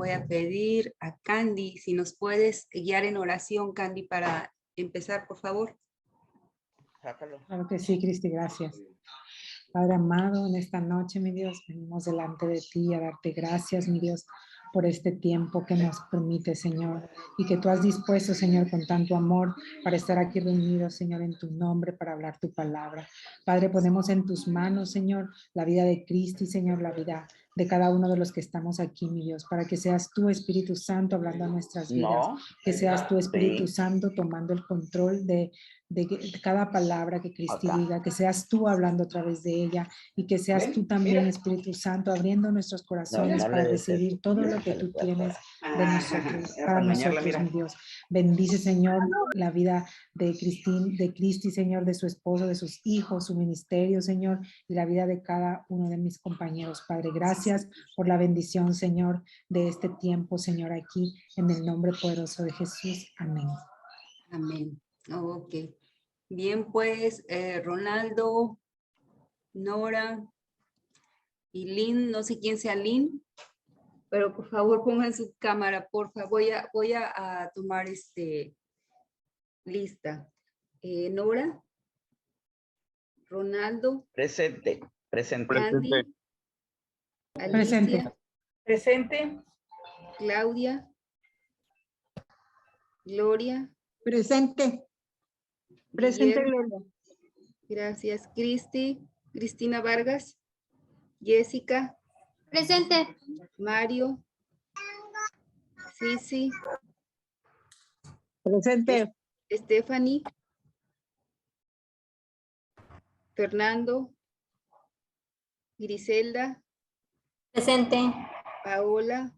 voy a pedir a Candy, si nos puedes guiar en oración, Candy, para empezar, por favor. Claro que sí, Cristi, gracias. Padre amado, en esta noche, mi Dios, venimos delante de ti a darte gracias, mi Dios, por este tiempo que nos permite, Señor, y que tú has dispuesto, Señor, con tanto amor para estar aquí reunidos, Señor, en tu nombre, para hablar tu palabra. Padre, ponemos en tus manos, Señor, la vida de Cristi, Señor, la vida de cada uno de los que estamos aquí, mi Dios, para que seas tú, Espíritu Santo, hablando a nuestras vidas, que seas tú, Espíritu Santo, tomando el control de cada palabra que Cristi diga, que seas tú hablando a través de ella y que seas tú también, Espíritu Santo, abriendo nuestros corazones para recibir todo lo que tú tienes de nosotros, para nosotros, mi Dios. Bendice, Señor, la vida de Cristi, Señor, de su esposo, de sus hijos, su ministerio, Señor, y la vida de cada uno de mis compañeros. Padre, gracias por la bendición, Señor, de este tiempo, Señor, aquí, en el nombre poderoso de Jesús. Amén. Amén. Ok. Bien, pues, Ronaldo, Nora y Lynn, no sé quién sea Lynn, pero por favor pongan su cámara, por favor. Voy a tomar lista. Nora, Ronaldo. Presente. Candy, Presente. Alicia, Presente. Claudia, Gloria. Presente. Presente, Guillermo. Gloria. Gracias. Cristina Vargas, Jessica. Presente. Mario, Sisi, Presente. Stephanie, Fernando, Griselda, Presente. Paola,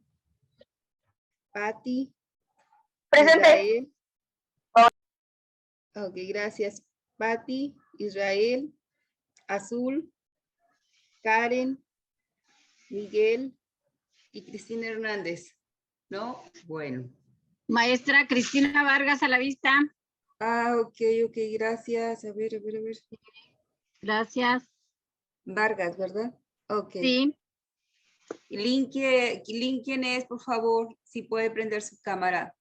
Patti, Presente. Israel. Ok, gracias. Patti, Israel, Azul, Karen, Miguel y Cristina Hernández, ¿no? Bueno. Maestra Cristina Vargas a la vista. Ah, ok, gracias. A ver. Gracias. Vargas, ¿verdad? Ok. Sí. Link, ¿quién es, por favor? Si puede prender su cámara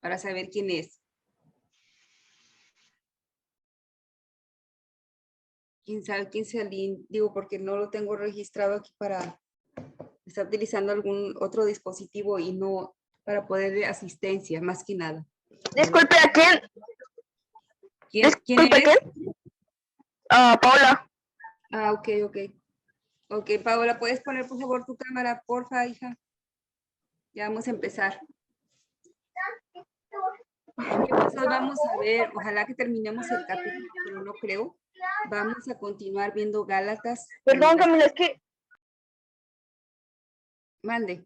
para saber quién es. ¿Quién sabe quién sea Link? Digo, porque no lo tengo registrado aquí para... Está utilizando algún otro dispositivo y no para poder de asistencia, más que nada. Disculpe, ¿a quién? ¿Quién eres? Paola. Ah, ok. Ok, Paola, ¿puedes poner por favor tu cámara, porfa, hija? Ya vamos a empezar. Entonces vamos a ver, ojalá que terminemos el capítulo, pero no creo. Vamos a continuar viendo Gálatas. Perdón, Camila, es que... Mande.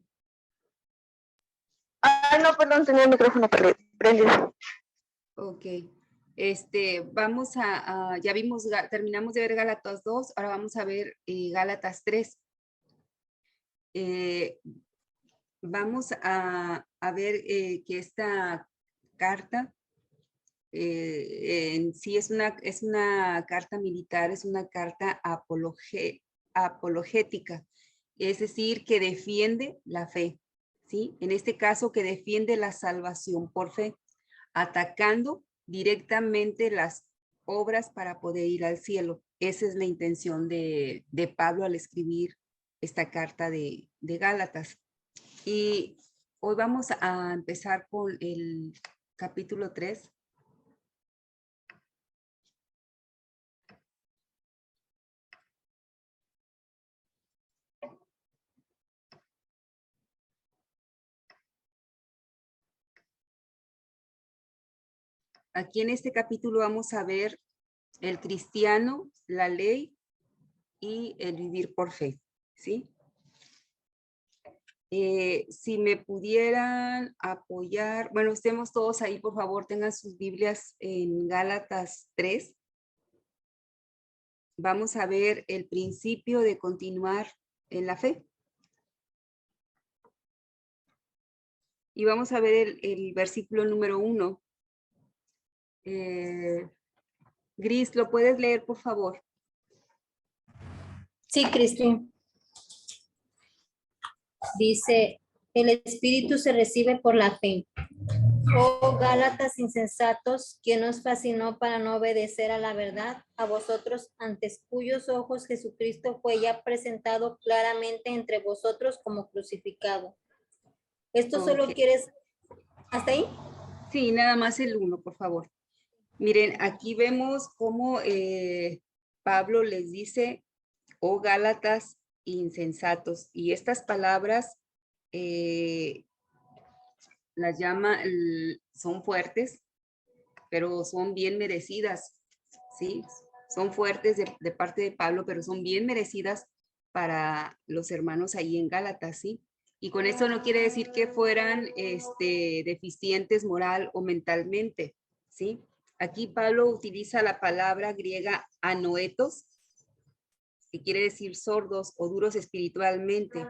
no, perdón, tenía el micrófono prendido. Ok. Vamos ya vimos, terminamos de ver Gálatas 2, ahora vamos a ver Gálatas 3. Vamos a ver que esta carta en sí es una carta militar, es una carta apologética, es decir, que defiende la fe, ¿sí? En este caso, que defiende la salvación por fe, atacando directamente las obras para poder ir al cielo. Esa es la intención de Pablo al escribir esta carta de Gálatas. Y hoy vamos a empezar con el capítulo 3. Aquí en este capítulo vamos a ver el cristiano, la ley y el vivir por fe, ¿sí? Si me pudieran apoyar, bueno, estemos todos ahí, por favor, tengan sus Biblias en Gálatas 3. Vamos a ver el principio de continuar en la fe. Y vamos a ver el versículo número 1. Gris, ¿lo puedes leer, por favor? Sí, Cristina. Dice, el Espíritu se recibe por la fe. Oh Gálatas insensatos, ¿quién os fascinó para no obedecer a la verdad? A vosotros, ante cuyos ojos Jesucristo fue ya presentado claramente entre vosotros como crucificado. Esto solo Ok. quieres... ¿Hasta ahí? Sí, nada más el 1, por favor. Miren, aquí vemos cómo Pablo les dice, oh Gálatas insensatos, y estas palabras las llama, son fuertes, pero son bien merecidas, ¿sí? Son fuertes de parte de Pablo, pero son bien merecidas para los hermanos ahí en Gálatas, ¿sí? Y con esto no quiere decir que fueran deficientes moral o mentalmente, ¿sí? Aquí Pablo utiliza la palabra griega anoetos, que quiere decir sordos o duros espiritualmente.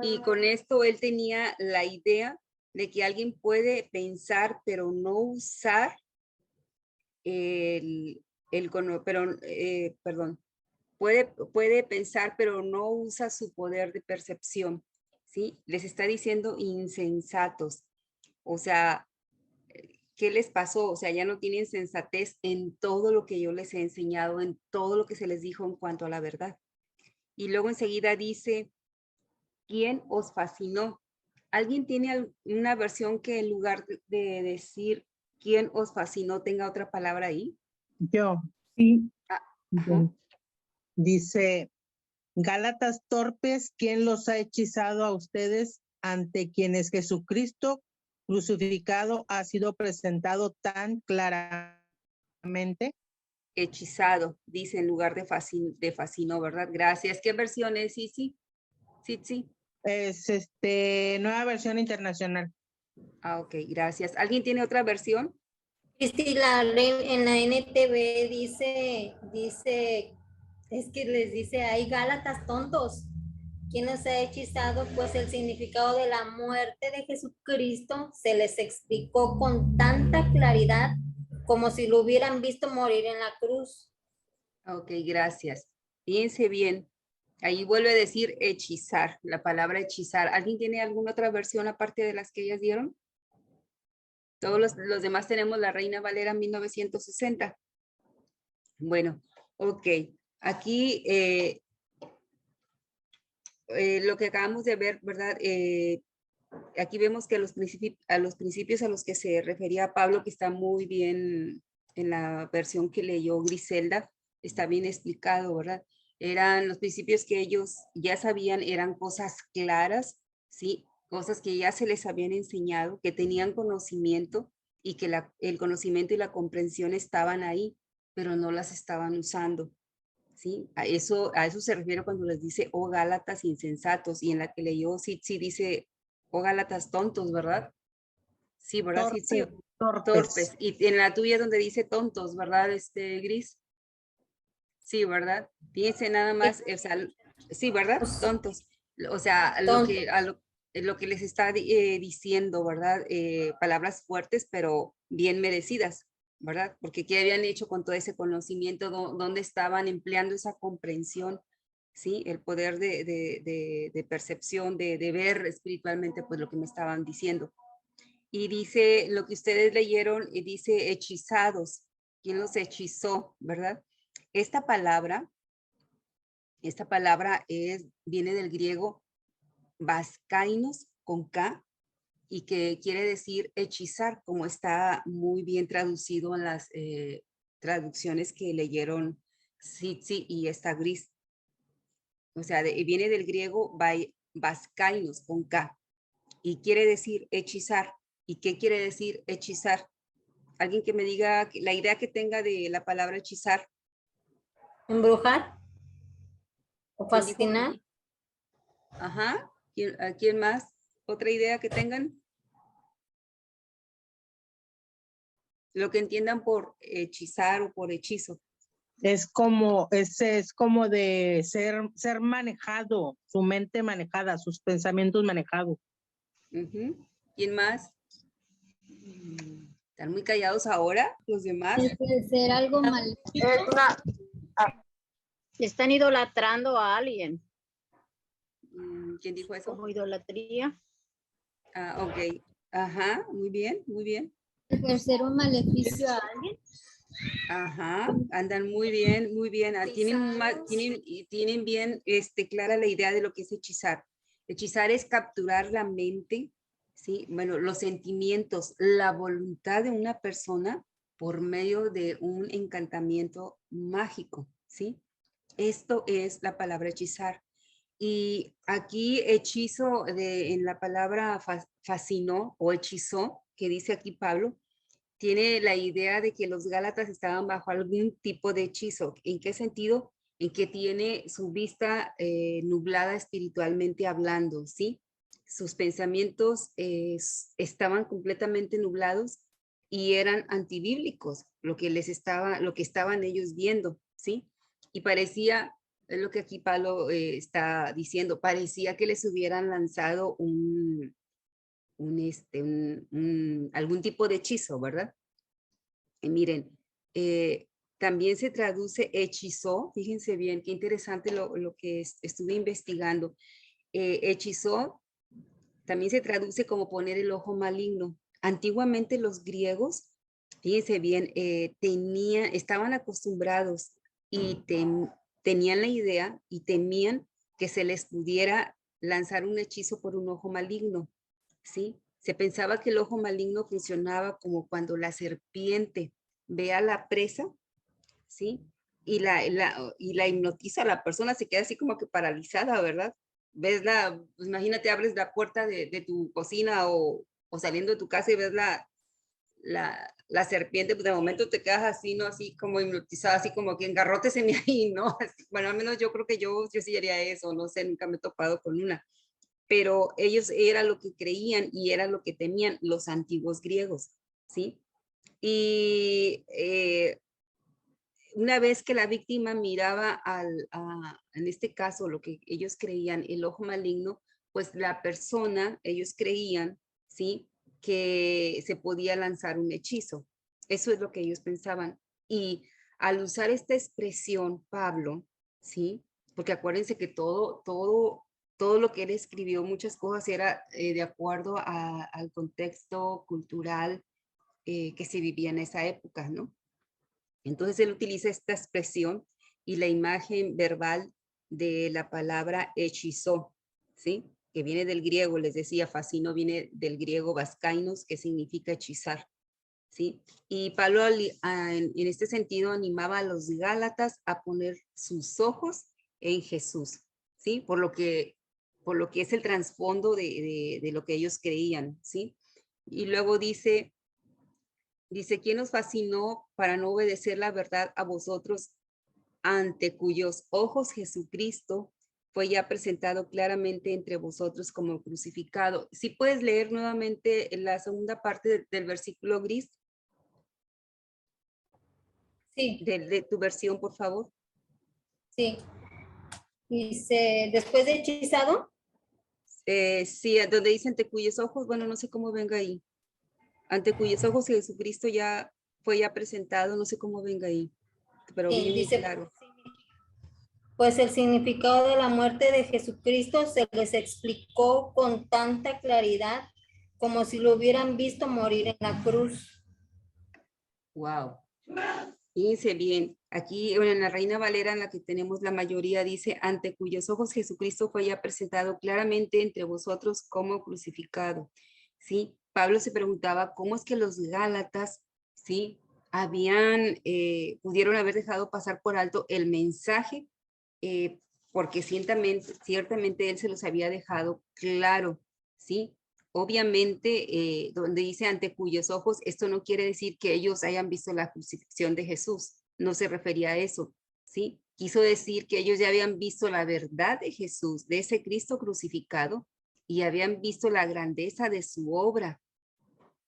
Y con esto él tenía la idea de que alguien puede pensar, pero no usar puede pensar, pero no usa su poder de percepción, ¿sí? Les está diciendo insensatos. O sea, ¿qué les pasó? O sea, ya no tienen sensatez en todo lo que yo les he enseñado, en todo lo que se les dijo en cuanto a la verdad. Y luego enseguida dice, ¿quién os fascinó? ¿Alguien tiene una versión que en lugar de decir quién os fascinó tenga otra palabra ahí? Yo, sí. Ajá. Dice, Gálatas torpes, ¿quién los ha hechizado a ustedes ante quienes Jesucristo crucificado ha sido presentado tan claramente? Hechizado, dice en lugar de fascinó, ¿verdad? Gracias. ¿Qué versión es? Sí, sí. Sí, sí. Es nueva versión internacional. Ah, ok, gracias. ¿Alguien tiene otra versión? Cristi, en la NTV dice, es que les dice, hay Gálatas tontos. ¿Quién nos ha hechizado? Pues el significado de la muerte de Jesucristo se les explicó con tanta claridad como si lo hubieran visto morir en la cruz. Ok, gracias. Fíjense bien. Ahí vuelve a decir hechizar, la palabra hechizar. ¿Alguien tiene alguna otra versión aparte de las que ellas dieron? Todos los demás tenemos la Reina Valera 1960. Bueno, ok. Aquí lo que acabamos de ver, ¿verdad? Aquí vemos que a los principios a los que se refería Pablo, que está muy bien en la versión que leyó Griselda, está bien explicado, ¿verdad? Eran los principios que ellos ya sabían, eran cosas claras, ¿sí? Cosas que ya se les habían enseñado, que tenían conocimiento y que el conocimiento y la comprensión estaban ahí, pero no las estaban usando. ¿Sí? A eso se refiere cuando les dice, oh Gálatas insensatos, y en la que leyó, sí dice, oh Gálatas tontos, ¿verdad? Sí, ¿verdad? Torpes, Sí, torpes. Y en la tuya donde dice tontos, ¿verdad, Gris? Sí, ¿verdad? Fíjense nada más, o sea, sí, ¿verdad? Tontos. O sea, lo que les está diciendo, ¿verdad? Palabras fuertes, pero bien merecidas, ¿verdad? Porque ¿qué habían hecho con todo ese conocimiento? ¿Dónde estaban empleando esa comprensión? ¿Sí? El poder de percepción, de ver espiritualmente, pues lo que me estaban diciendo. Y dice, lo que ustedes leyeron, dice hechizados. ¿Quién los hechizó, verdad? Esta palabra viene del griego vaskainos con K y que quiere decir hechizar, como está muy bien traducido en las traducciones que leyeron Sitsi y esta Gris. O sea, viene del griego vaskainos con K y quiere decir hechizar. ¿Y qué quiere decir hechizar? Alguien que me diga la idea que tenga de la palabra hechizar. ¿Embrujar? ¿O ¿Quién dijo? fascinar? Ajá. ¿Quién más? ¿Otra idea que tengan? Lo que entiendan por hechizar o por hechizo. Es como de ser manejado, su mente manejada, sus pensamientos manejados. ¿Quién más? ¿Están muy callados ahora los demás? Puede ser algo mal. Están idolatrando a alguien. ¿Quién dijo eso? Como idolatría. Ah, ok. Ajá, muy bien, muy bien. Ejercer un maleficio a alguien. Ajá, andan muy bien, muy bien. Tienen bien clara la idea de lo que es hechizar. Hechizar es capturar la mente, ¿sí? Bueno, los sentimientos, la voluntad de una persona por medio de un encantamiento mágico, ¿sí? Esto es la palabra hechizar. Y aquí hechizo en la palabra fascinó o hechizó, que dice aquí Pablo, tiene la idea de que los Gálatas estaban bajo algún tipo de hechizo. ¿En qué sentido? En que tiene su vista nublada espiritualmente hablando, ¿sí? Sus pensamientos estaban completamente nublados y eran antibíblicos, lo que estaban ellos viendo, ¿sí? Y parecía, es lo que aquí Pablo está diciendo, parecía que les hubieran lanzado algún tipo de hechizo, ¿verdad? Y miren, también se traduce hechizó, fíjense bien, qué interesante lo que estuve investigando. Hechizó también se traduce como poner el ojo maligno. Antiguamente los griegos, fíjense bien, estaban acostumbrados y tenían la idea y temían que se les pudiera lanzar un hechizo por un ojo maligno, ¿sí? Se pensaba que el ojo maligno funcionaba como cuando la serpiente ve a la presa, ¿sí? Y la hipnotiza, la persona se queda así como que paralizada, ¿verdad? Pues imagínate, abres la puerta de tu cocina o saliendo de tu casa y ves la serpiente, pues de momento te quedas así, ¿no? Así como hipnotizada, así como que engarróteseme ahí, ¿no? Así, bueno, al menos yo creo que yo sí haría eso, no sé, nunca me he topado con una. Pero ellos era lo que creían y era lo que temían los antiguos griegos, ¿sí? Y una vez que la víctima miraba en este caso, lo que ellos creían, el ojo maligno, pues la persona, ellos creían, ¿sí? Que se podía lanzar un hechizo. Eso es lo que ellos pensaban. Y al usar esta expresión, Pablo, ¿sí? Porque acuérdense que todo lo que él escribió, muchas cosas era de acuerdo al contexto cultural que se vivía en esa época, ¿no? Entonces él utiliza esta expresión y la imagen verbal de la palabra hechizó, ¿sí? Que viene del griego, les decía, fascino viene del griego vascainos, que significa hechizar, ¿sí? Y Pablo en este sentido animaba a los gálatas a poner sus ojos en Jesús, ¿sí? Por lo que es el trasfondo de lo que ellos creían, ¿sí? Y luego dice, ¿quién os fascinó para no obedecer la verdad a vosotros, ante cuyos ojos Jesucristo fue ya presentado claramente entre vosotros como crucificado? Si puedes leer nuevamente la segunda parte del versículo gris Sí, de tu versión, por favor. sí. Dice, después de hechizado. Sí, donde dice ante cuyos ojos, bueno, no sé cómo venga ahí. Ante cuyos ojos Jesucristo ya fue ya presentado, no sé cómo venga ahí, pero Sí, bien dice, claro. pues el significado de la muerte de Jesucristo se les explicó con tanta claridad como si lo hubieran visto morir en la cruz. Wow. Fíjense bien, aquí en la Reina Valera, en la que tenemos la mayoría, dice, ante cuyos ojos Jesucristo fue ya presentado claramente entre vosotros como crucificado. ¿Sí? Pablo se preguntaba cómo es que los Gálatas, ¿sí? Pudieron haber dejado pasar por alto el mensaje, porque ciertamente él se los había dejado claro, ¿sí? Obviamente, donde dice ante cuyos ojos, esto no quiere decir que ellos hayan visto la crucifixión de Jesús, no se refería a eso, ¿sí? Quiso decir que ellos ya habían visto la verdad de Jesús, de ese Cristo crucificado, y habían visto la grandeza de su obra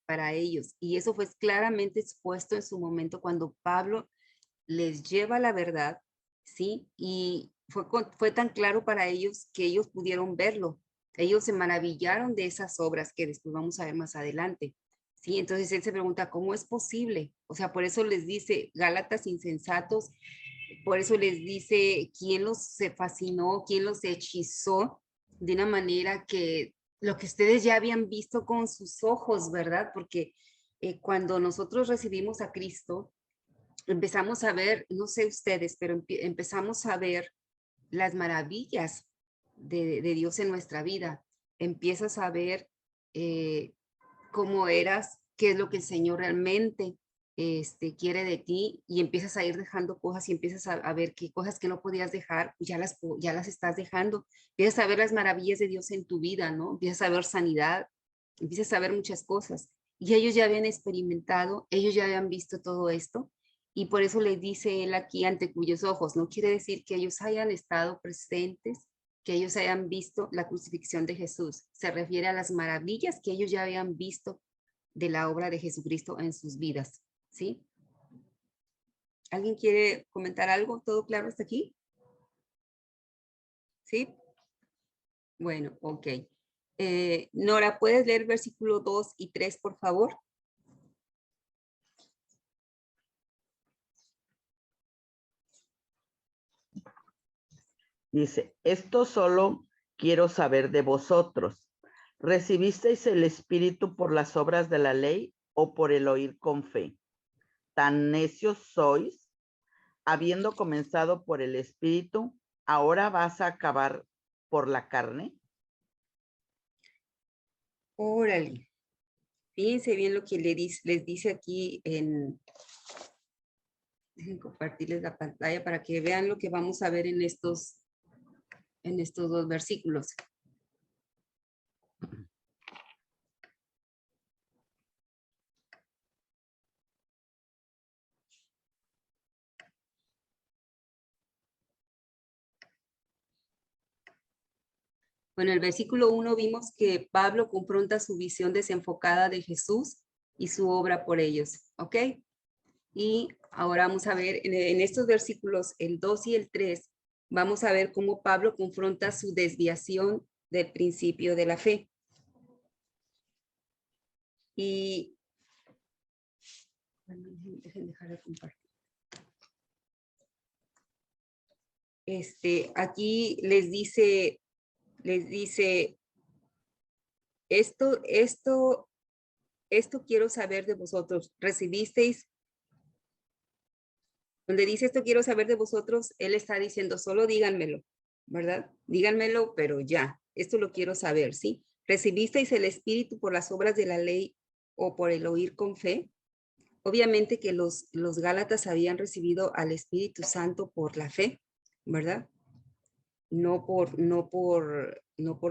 para ellos. Y eso fue claramente expuesto en su momento cuando Pablo les lleva la verdad, ¿sí? Y fue tan claro para ellos que ellos pudieron verlo. Ellos se maravillaron de esas obras que después vamos a ver más adelante, ¿sí? Entonces él se pregunta, ¿cómo es posible? O sea, por eso les dice, Gálatas insensatos, por eso les dice, ¿quién los se fascinó? ¿Quién los hechizó? de una manera que lo que ustedes ya habían visto con sus ojos, ¿verdad? Porque cuando nosotros recibimos a Cristo, empezamos a ver, no sé ustedes, pero empezamos a ver las maravillas de Dios en nuestra vida. Empiezas a ver cómo eras, qué es lo que el Señor realmente quiere de ti, y empiezas a ir dejando cosas y empiezas a ver qué cosas que no podías dejar, ya las estás dejando. Empiezas a ver las maravillas de Dios en tu vida, ¿no? Empiezas a ver sanidad, empiezas a ver muchas cosas. Y ellos ya habían experimentado, ellos ya habían visto todo esto, y por eso les dice él aquí, ante cuyos ojos. No quiere decir que ellos hayan estado presentes, que ellos hayan visto la crucifixión de Jesús. Se refiere a las maravillas que ellos ya habían visto de la obra de Jesucristo en sus vidas, ¿sí? ¿Alguien quiere comentar algo? ¿Todo claro hasta aquí? ¿Sí? Bueno, ok. Nora, ¿puedes leer versículo 2 y 3, por favor? Dice, esto solo quiero saber de vosotros. ¿Recibisteis el Espíritu por las obras de la ley o por el oír con fe? ¿Tan necios sois? Habiendo comenzado por el Espíritu, ¿ahora vas a acabar por la carne? Órale. Fíjense bien lo que les dice aquí en... Dejen compartirles la pantalla para que vean lo que vamos a ver en estos dos versículos. Bueno, el versículo 1 vimos que Pablo confronta su visión desenfocada de Jesús y su obra por ellos, ¿ok? Y ahora vamos a ver en estos versículos, el 2 y el 3, vamos a ver cómo Pablo confronta su desviación del principio de la fe. Y bueno, dejen dejar de compartir. Aquí les dice, esto quiero saber de vosotros. ¿Recibisteis? Donde dice esto quiero saber de vosotros, él está diciendo solo díganmelo, ¿verdad? Díganmelo, pero ya, esto lo quiero saber, ¿sí? ¿Recibisteis el Espíritu por las obras de la ley o por el oír con fe? Obviamente que los Gálatas habían recibido al Espíritu Santo por la fe, ¿verdad? No por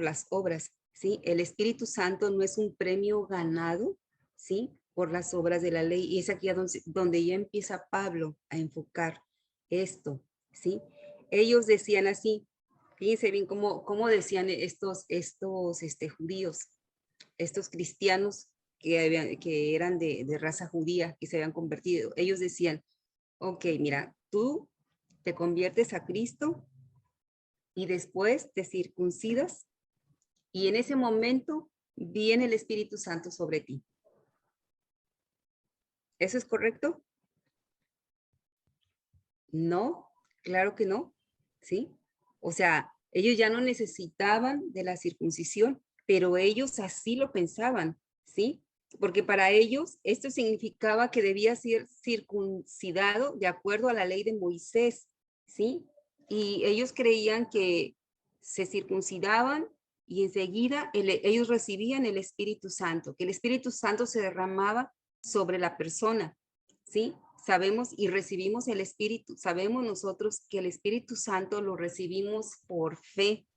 las obras, ¿sí? El Espíritu Santo no es un premio ganado, ¿sí? Por las obras de la ley. Y es aquí donde ya empieza Pablo a enfocar esto, ¿sí? Ellos decían así, fíjense bien cómo decían estos judíos, estos cristianos que eran de raza judía, que se habían convertido. Ellos decían, ok, mira, tú te conviertes a Cristo y después te circuncidas y en ese momento viene el Espíritu Santo sobre ti. ¿Eso es correcto? No, claro que no, ¿sí? O sea, ellos ya no necesitaban de la circuncisión, pero ellos así lo pensaban, ¿sí? Porque para ellos esto significaba que debía ser circuncidado de acuerdo a la ley de Moisés, ¿sí? Y ellos creían que se circuncidaban y enseguida ellos recibían el Espíritu Santo, que el Espíritu Santo se derramaba sobre la persona, ¿sí? Sabemos y recibimos el Espíritu, sabemos nosotros que el Espíritu Santo lo recibimos por fe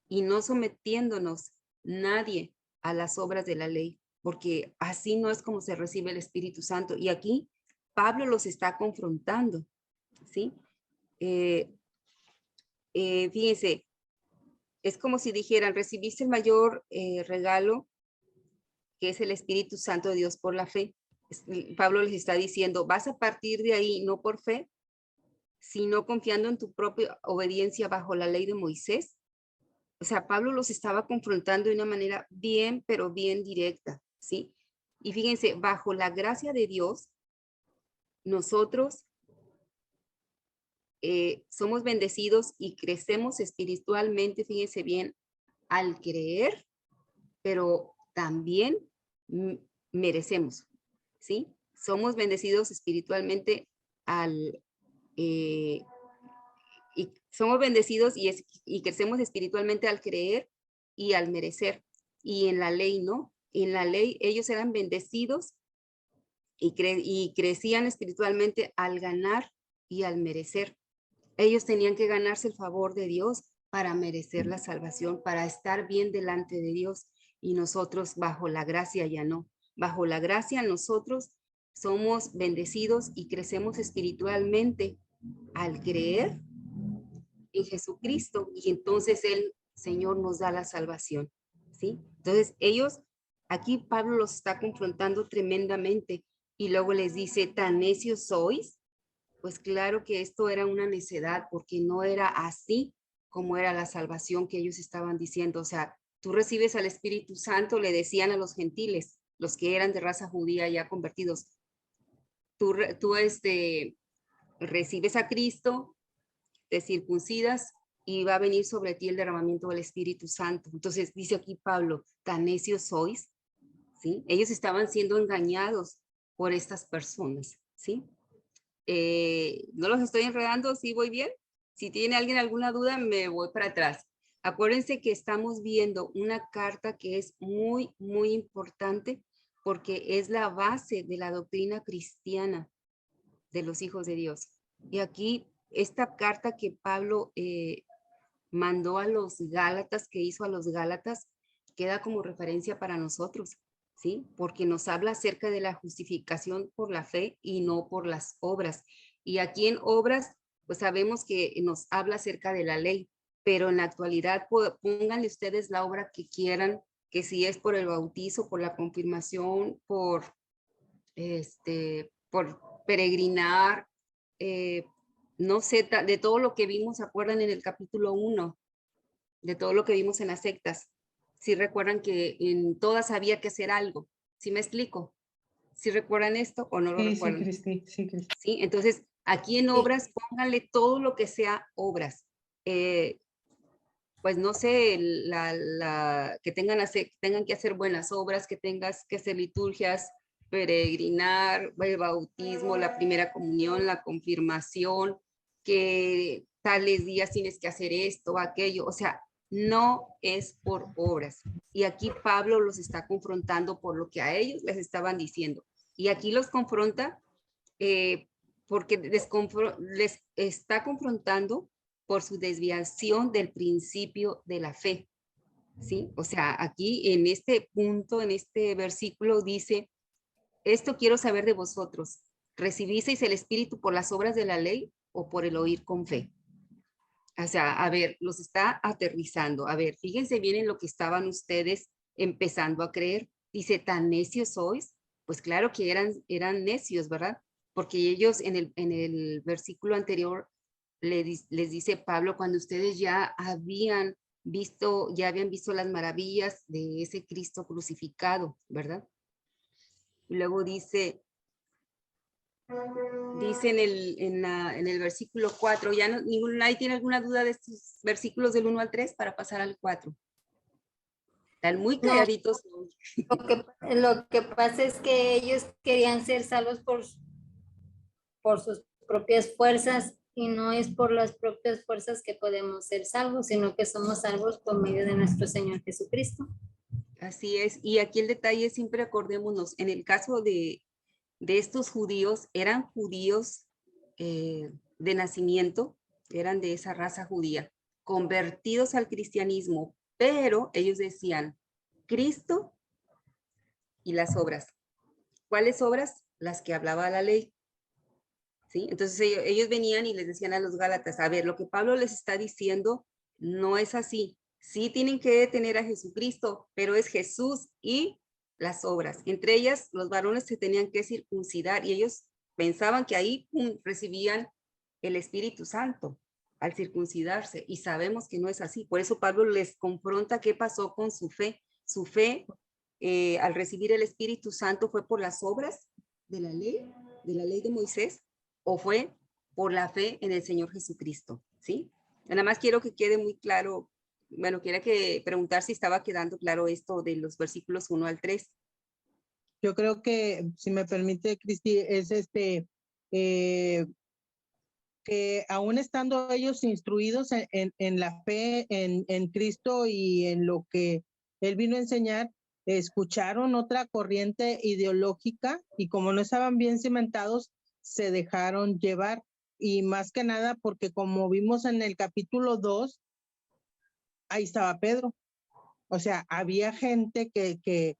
y no sometiéndonos nadie a las obras de la ley, porque así no es como se recibe el Espíritu Santo. Y aquí Pablo los está confrontando, ¿sí? Fíjense, es como si dijeran, recibiste el mayor regalo, que es el Espíritu Santo de Dios por la fe. Pablo les está diciendo, vas a partir de ahí, no por fe, sino confiando en tu propia obediencia bajo la ley de Moisés. O sea, Pablo los estaba confrontando de una manera bien, pero bien directa, ¿sí? Y fíjense, bajo la gracia de Dios, nosotros somos bendecidos y crecemos espiritualmente, fíjense bien, al creer, pero también merecemos, ¿sí? Somos bendecidos espiritualmente y somos bendecidos y crecemos espiritualmente al creer y al merecer. Y en la ley, ¿no? En la ley ellos eran bendecidos y crecían espiritualmente al ganar y al merecer. Ellos tenían que ganarse el favor de Dios para merecer la salvación, para estar bien delante de Dios. Y nosotros bajo la gracia ya no. Bajo la gracia nosotros somos bendecidos y crecemos espiritualmente al creer en Jesucristo. Y entonces el Señor nos da la salvación, ¿sí? Entonces ellos, aquí Pablo los está confrontando tremendamente y luego les dice, ¿tan necios sois? Pues claro que esto era una necedad porque no era así como era la salvación que ellos estaban diciendo. O sea, tú recibes al Espíritu Santo, le decían a los gentiles, los que eran de raza judía ya convertidos, tú recibes a Cristo, te circuncidas y va a venir sobre ti el derramamiento del Espíritu Santo. Entonces dice aquí Pablo, tan necios sois, ¿sí? Ellos estaban siendo engañados por estas personas, ¿sí? No los estoy enredando, ¿sí voy bien? Si tiene alguien alguna duda, me voy para atrás. Acuérdense que estamos viendo una carta que es muy, muy importante porque es la base de la doctrina cristiana de los hijos de Dios. Y aquí, esta carta que Pablo mandó a los Gálatas, que hizo a los Gálatas, queda como referencia para nosotros, ¿sí? Porque nos habla acerca de la justificación por la fe y no por las obras. Y aquí en obras, pues sabemos que nos habla acerca de la ley, pero en la actualidad pónganle ustedes la obra que quieran, que si es por el bautizo, por la confirmación, por peregrinar, no sé, de todo lo que vimos, ¿se acuerdan en el capítulo 1? De todo lo que vimos en las sectas. ¿Sí recuerdan que en todas había que hacer algo? ¿Sí me explico? ¿Sí recuerdan esto o no lo recuerdan? Sí, Cristi, sí, Cristi. Sí, entonces aquí en obras pónganle todo lo que sea obras. Pues no sé, que tengan que hacer buenas obras, que tengas que hacer liturgias, peregrinar, el bautismo, la primera comunión, la confirmación, que tales días tienes que hacer esto, aquello, o sea, no es por obras. Y aquí Pablo los está confrontando por lo que a ellos les estaban diciendo. Y aquí los confronta porque les está confrontando por su desviación del principio de la fe, ¿sí? O sea, aquí en este punto, en este versículo dice, esto quiero saber de vosotros, ¿recibisteis el Espíritu por las obras de la ley o por el oír con fe? O sea, a ver, los está aterrizando. A ver, fíjense bien en lo que estaban ustedes empezando a creer. Dice, ¿tan necios sois? Pues claro que eran necios, ¿verdad? Porque ellos en el versículo anterior les dice Pablo, cuando ustedes ya habían visto las maravillas de ese Cristo crucificado, ¿verdad? Y luego dice en el versículo 4, ya no, nadie tiene alguna duda de estos versículos del 1 al 3 para pasar al 4. Están muy calladitos. No, lo que pasa es que ellos querían ser salvos por sus propias fuerzas y no es por las propias fuerzas que podemos ser salvos, sino que somos salvos por medio de nuestro Señor Jesucristo. Así es, y aquí el detalle, siempre acordémonos, en el caso de estos judíos, eran judíos de nacimiento, eran de esa raza judía, convertidos al cristianismo, pero ellos decían, Cristo y las obras. ¿Cuáles obras? Las que hablaba la ley. ¿Sí? Entonces ellos venían y les decían a los Gálatas, a ver, lo que Pablo les está diciendo no es así. Sí tienen que tener a Jesucristo, pero es Jesús y las obras. Entre ellas, los varones se tenían que circuncidar y ellos pensaban que ahí recibían el Espíritu Santo al circuncidarse y sabemos que no es así. Por eso Pablo les confronta qué pasó con su fe. Su fe al recibir el Espíritu Santo fue por las obras de la ley de Moisés, o fue por la fe en el Señor Jesucristo, ¿sí? Nada más quiero que quede muy claro bueno, quería que preguntar si estaba quedando claro esto de los versículos 1 al 3. Yo creo que, si me permite, Cristi, es que aún estando ellos instruidos en la fe, en Cristo y en lo que Él vino a enseñar, escucharon otra corriente ideológica y como no estaban bien cimentados, se dejaron llevar. Y más que nada porque como vimos en el capítulo 2, ahí estaba Pedro. O sea, había gente que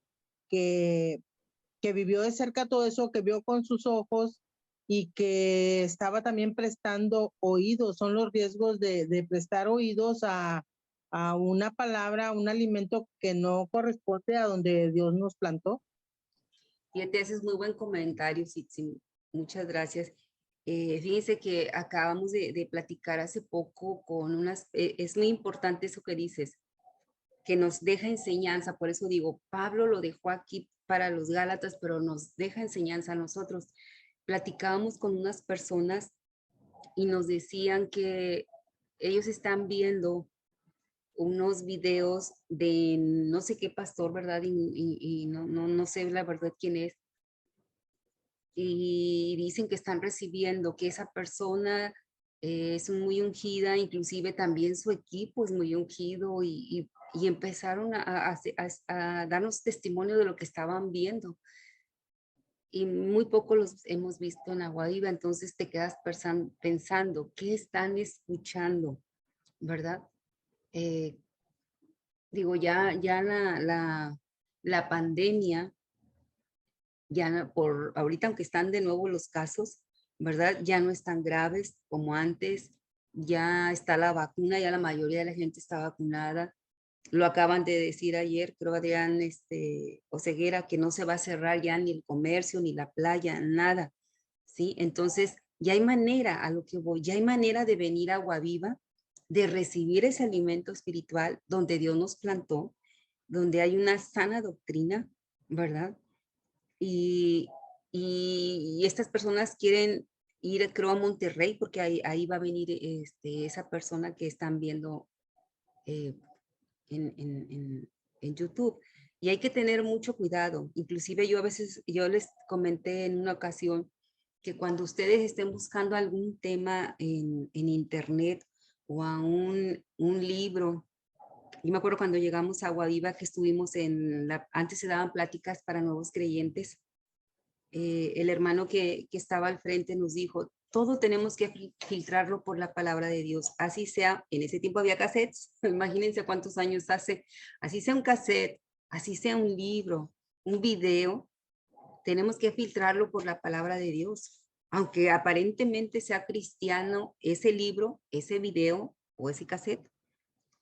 vivió de cerca todo eso, que vio con sus ojos y que estaba también prestando oídos. Son los riesgos de prestar oídos a una palabra, a un alimento que no corresponde a donde Dios nos plantó. Fíjate, ese es muy buen comentario, Sitsi. Muchas gracias. Fíjense que acabamos de platicar hace poco con unas, es muy importante eso que dices, que nos deja enseñanza. Por eso digo, Pablo lo dejó aquí para los Gálatas, pero nos deja enseñanza a nosotros. Platicábamos con unas personas y nos decían que ellos están viendo unos videos de no sé qué pastor, ¿verdad? Y no sé la verdad quién es. Y dicen que están recibiendo, que esa persona es muy ungida, inclusive también su equipo es muy ungido y empezaron a darnos testimonio de lo que estaban viendo. Y muy poco los hemos visto en Agua Viva, entonces te quedas pensando, ¿qué están escuchando? ¿Verdad? Digo, ya la pandemia, ya por ahorita, aunque están de nuevo los casos, ¿verdad? Ya no están graves como antes, ya está la vacuna, ya la mayoría de la gente está vacunada. Lo acaban de decir ayer, creo Adrián Oseguera, que no se va a cerrar ya ni el comercio, ni la playa, nada, ¿sí? Entonces, ya hay manera, a lo que voy, ya hay manera de venir a Agua Viva, de recibir ese alimento espiritual donde Dios nos plantó, donde hay una sana doctrina, ¿verdad? Y, y estas personas quieren ir, creo, a Monterrey, porque ahí va a venir esa persona que están viendo eh, en YouTube. Y hay que tener mucho cuidado. Inclusive yo a veces, yo les comenté en una ocasión que cuando ustedes estén buscando algún tema en internet o a un libro, yo me acuerdo cuando llegamos a Agua Viva que estuvimos antes se daban pláticas para nuevos creyentes, el hermano que estaba al frente nos dijo, todo tenemos que filtrarlo por la palabra de Dios, así sea, en ese tiempo había cassettes, imagínense cuántos años hace, así sea un cassette, así sea un libro, un video, tenemos que filtrarlo por la palabra de Dios, aunque aparentemente sea cristiano ese libro, ese video o ese cassette,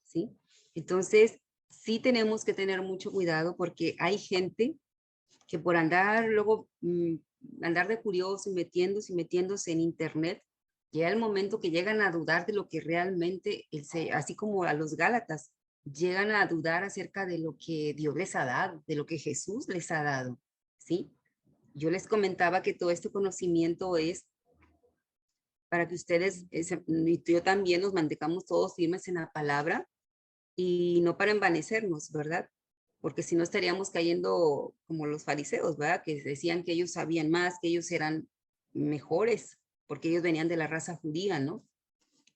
¿sí? Entonces, sí tenemos que tener mucho cuidado porque hay gente que por andar luego, andar de curioso y metiéndose en internet, llega el momento que llegan a dudar de lo que realmente, así como a los Gálatas, llegan a dudar acerca de lo que Dios les ha dado, de lo que Jesús les ha dado, ¿sí? Yo les comentaba que todo este conocimiento es para que ustedes, y yo también, nos mantengamos todos firmes en la palabra y no para envanecernos, ¿verdad? Porque si no estaríamos cayendo como los fariseos, ¿verdad? Que decían que ellos sabían más, que ellos eran mejores, porque ellos venían de la raza judía, ¿no?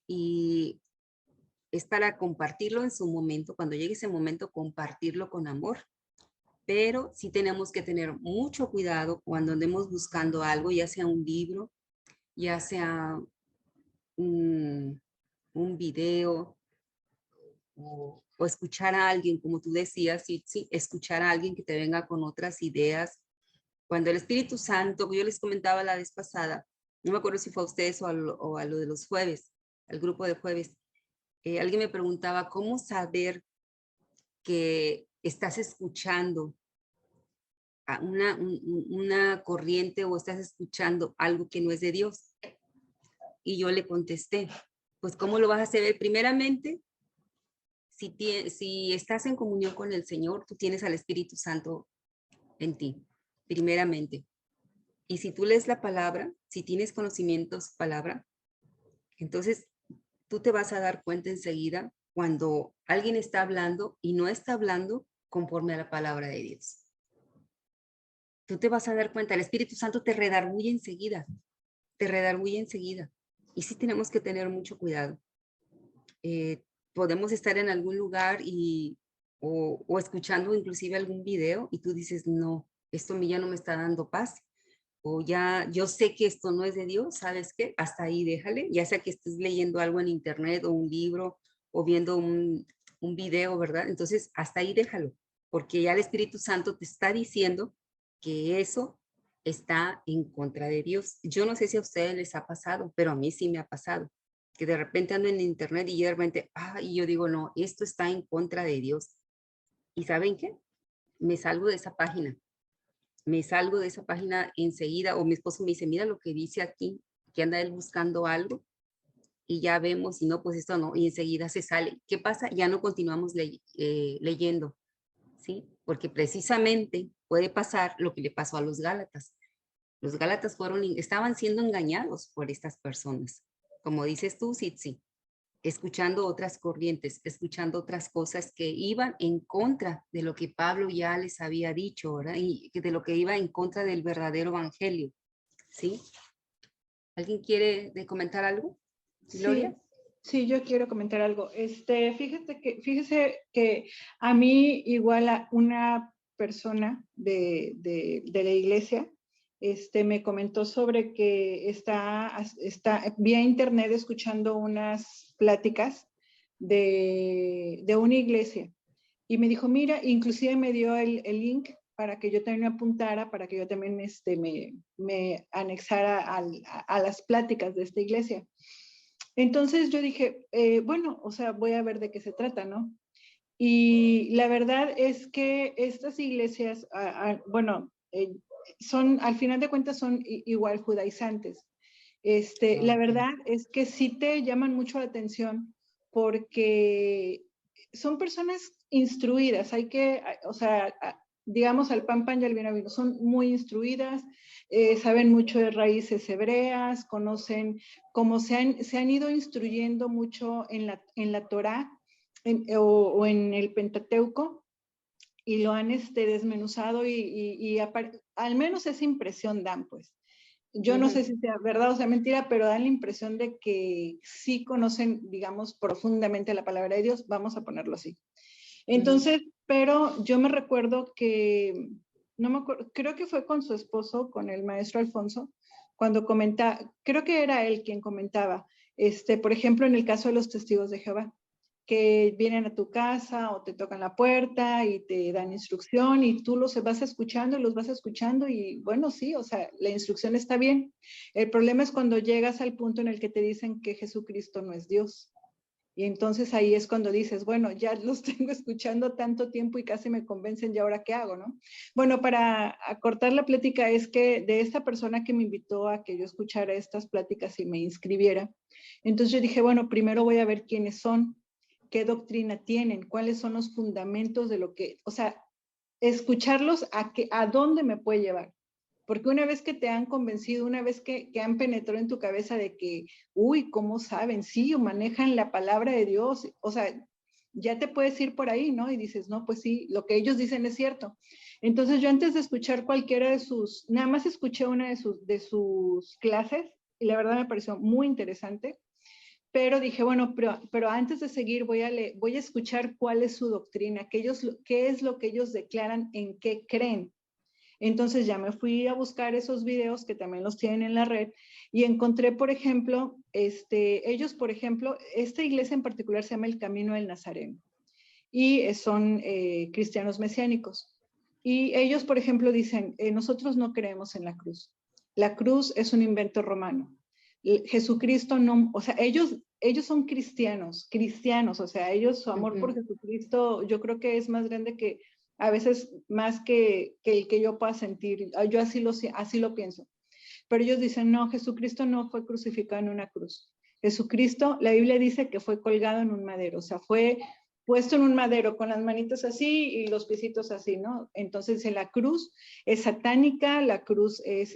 Y es para compartirlo en su momento, cuando llegue ese momento, compartirlo con amor. Pero sí tenemos que tener mucho cuidado cuando andemos buscando algo, ya sea un libro, ya sea un video, o escuchar a alguien, como tú decías, sí, escuchar a alguien que te venga con otras ideas. Cuando el Espíritu Santo, yo les comentaba la vez pasada, no me acuerdo si fue a ustedes o a lo de los jueves, al grupo de jueves, alguien me preguntaba, ¿cómo saber que estás escuchando a una corriente o estás escuchando algo que no es de Dios? Y yo le contesté, pues, ¿cómo lo vas a saber? Primeramente, si estás en comunión con el Señor, tú tienes al Espíritu Santo en ti, primeramente. Y si tú lees la palabra, si tienes conocimientos palabra, entonces tú te vas a dar cuenta enseguida cuando alguien está hablando y no está hablando conforme a la palabra de Dios. Tú te vas a dar cuenta, el Espíritu Santo te redarguye enseguida, te redarguye enseguida. Y sí tenemos que tener mucho cuidado. Podemos estar en algún lugar o escuchando inclusive algún video y tú dices, no, esto a mí ya no me está dando paz. O ya, yo sé que esto no es de Dios, ¿sabes qué? Hasta ahí déjale, ya sea que estés leyendo algo en internet o un libro o viendo un video, ¿verdad? Entonces, hasta ahí déjalo, porque ya el Espíritu Santo te está diciendo que eso está en contra de Dios. Yo no sé si a ustedes les ha pasado, pero a mí sí me ha pasado, que de repente ando en internet y de repente, y yo digo, no, esto está en contra de Dios. ¿Y saben qué? Me salgo de esa página. Me salgo de esa página enseguida, o mi esposo me dice, mira lo que dice aquí, que anda él buscando algo, y ya vemos, y no, pues esto no, y enseguida se sale. ¿Qué pasa? Ya no continuamos leyendo, ¿sí? Porque precisamente puede pasar lo que le pasó a los Gálatas. Los Gálatas estaban siendo engañados por estas personas. Como dices tú, Sitsi, escuchando otras corrientes, escuchando otras cosas que iban en contra de lo que Pablo ya les había dicho, ¿verdad? Y de lo que iba en contra del verdadero evangelio, ¿sí? ¿Alguien quiere comentar algo? Gloria. Sí, yo quiero comentar algo. Fíjese que a mí igual a una persona de la iglesia me comentó sobre que está vía internet escuchando unas pláticas de una iglesia y me dijo, mira, inclusive me dio el link para que yo también me apuntara, para que yo también me anexara a las pláticas de esta iglesia. Entonces yo dije, bueno, o sea, voy a ver de qué se trata, ¿no? Y la verdad es que estas iglesias, bueno, son, al final de cuentas, son igual judaizantes. La verdad es que sí te llaman mucho la atención porque son personas instruidas, o sea, digamos al pan pan y al vino vino, son muy instruidas, saben mucho de raíces hebreas, conocen cómo se han ido instruyendo mucho en la Torá o en el Pentateuco y lo han desmenuzado y al menos esa impresión dan, pues. Yo no sé si sea verdad o sea mentira, pero dan la impresión de que sí conocen, digamos, profundamente la palabra de Dios, vamos a ponerlo así. Entonces, pero yo me recuerdo que, no me acuerdo, creo que fue con su esposo, con el maestro Alfonso, cuando creo que era él quien comentaba, por ejemplo, en el caso de los testigos de Jehová, que vienen a tu casa o te tocan la puerta y te dan instrucción y tú los vas escuchando y los vas escuchando y bueno, sí, o sea, la instrucción está bien. El problema es cuando llegas al punto en el que te dicen que Jesucristo no es Dios. Y entonces ahí es cuando dices, bueno, ya los tengo escuchando tanto tiempo y casi me convencen, ¿y ahora qué hago, no? Bueno, para acortar la plática es que de esta persona que me invitó a que yo escuchara estas pláticas y me inscribiera, entonces yo dije, bueno, primero voy a ver quiénes son, qué doctrina tienen, cuáles son los fundamentos de lo que, o sea, escucharlos a dónde me puede llevar. Porque una vez que te han convencido, una vez que han penetrado en tu cabeza de que, uy, ¿cómo saben? Sí, manejan la palabra de Dios, o sea, ya te puedes ir por ahí, ¿no? Y dices, no, pues sí, lo que ellos dicen es cierto. Entonces yo antes de escuchar cualquiera de nada más escuché una de sus clases y la verdad me pareció muy interesante. Pero dije, bueno, pero antes de seguir voy a escuchar cuál es su doctrina, qué es lo que ellos declaran, en qué creen. Entonces ya me fui a buscar esos videos que también los tienen en la red y encontré, por ejemplo, ellos, por ejemplo, esta iglesia en particular se llama el Camino del Nazareno y son cristianos mesiánicos. Y ellos, por ejemplo, dicen, nosotros no creemos en la cruz. La cruz es un invento romano. Jesucristo no, o sea, ellos son cristianos, o sea, ellos, su amor por Jesucristo, yo creo que es más grande que, a veces más que el que yo pueda sentir, yo así lo pienso. Pero ellos dicen, no, Jesucristo no fue crucificado en una cruz. Jesucristo, la Biblia dice que fue colgado en un madero, o sea, fue puesto en un madero con las manitas así y los piecitos así, ¿no? Entonces, la cruz es satánica, la cruz es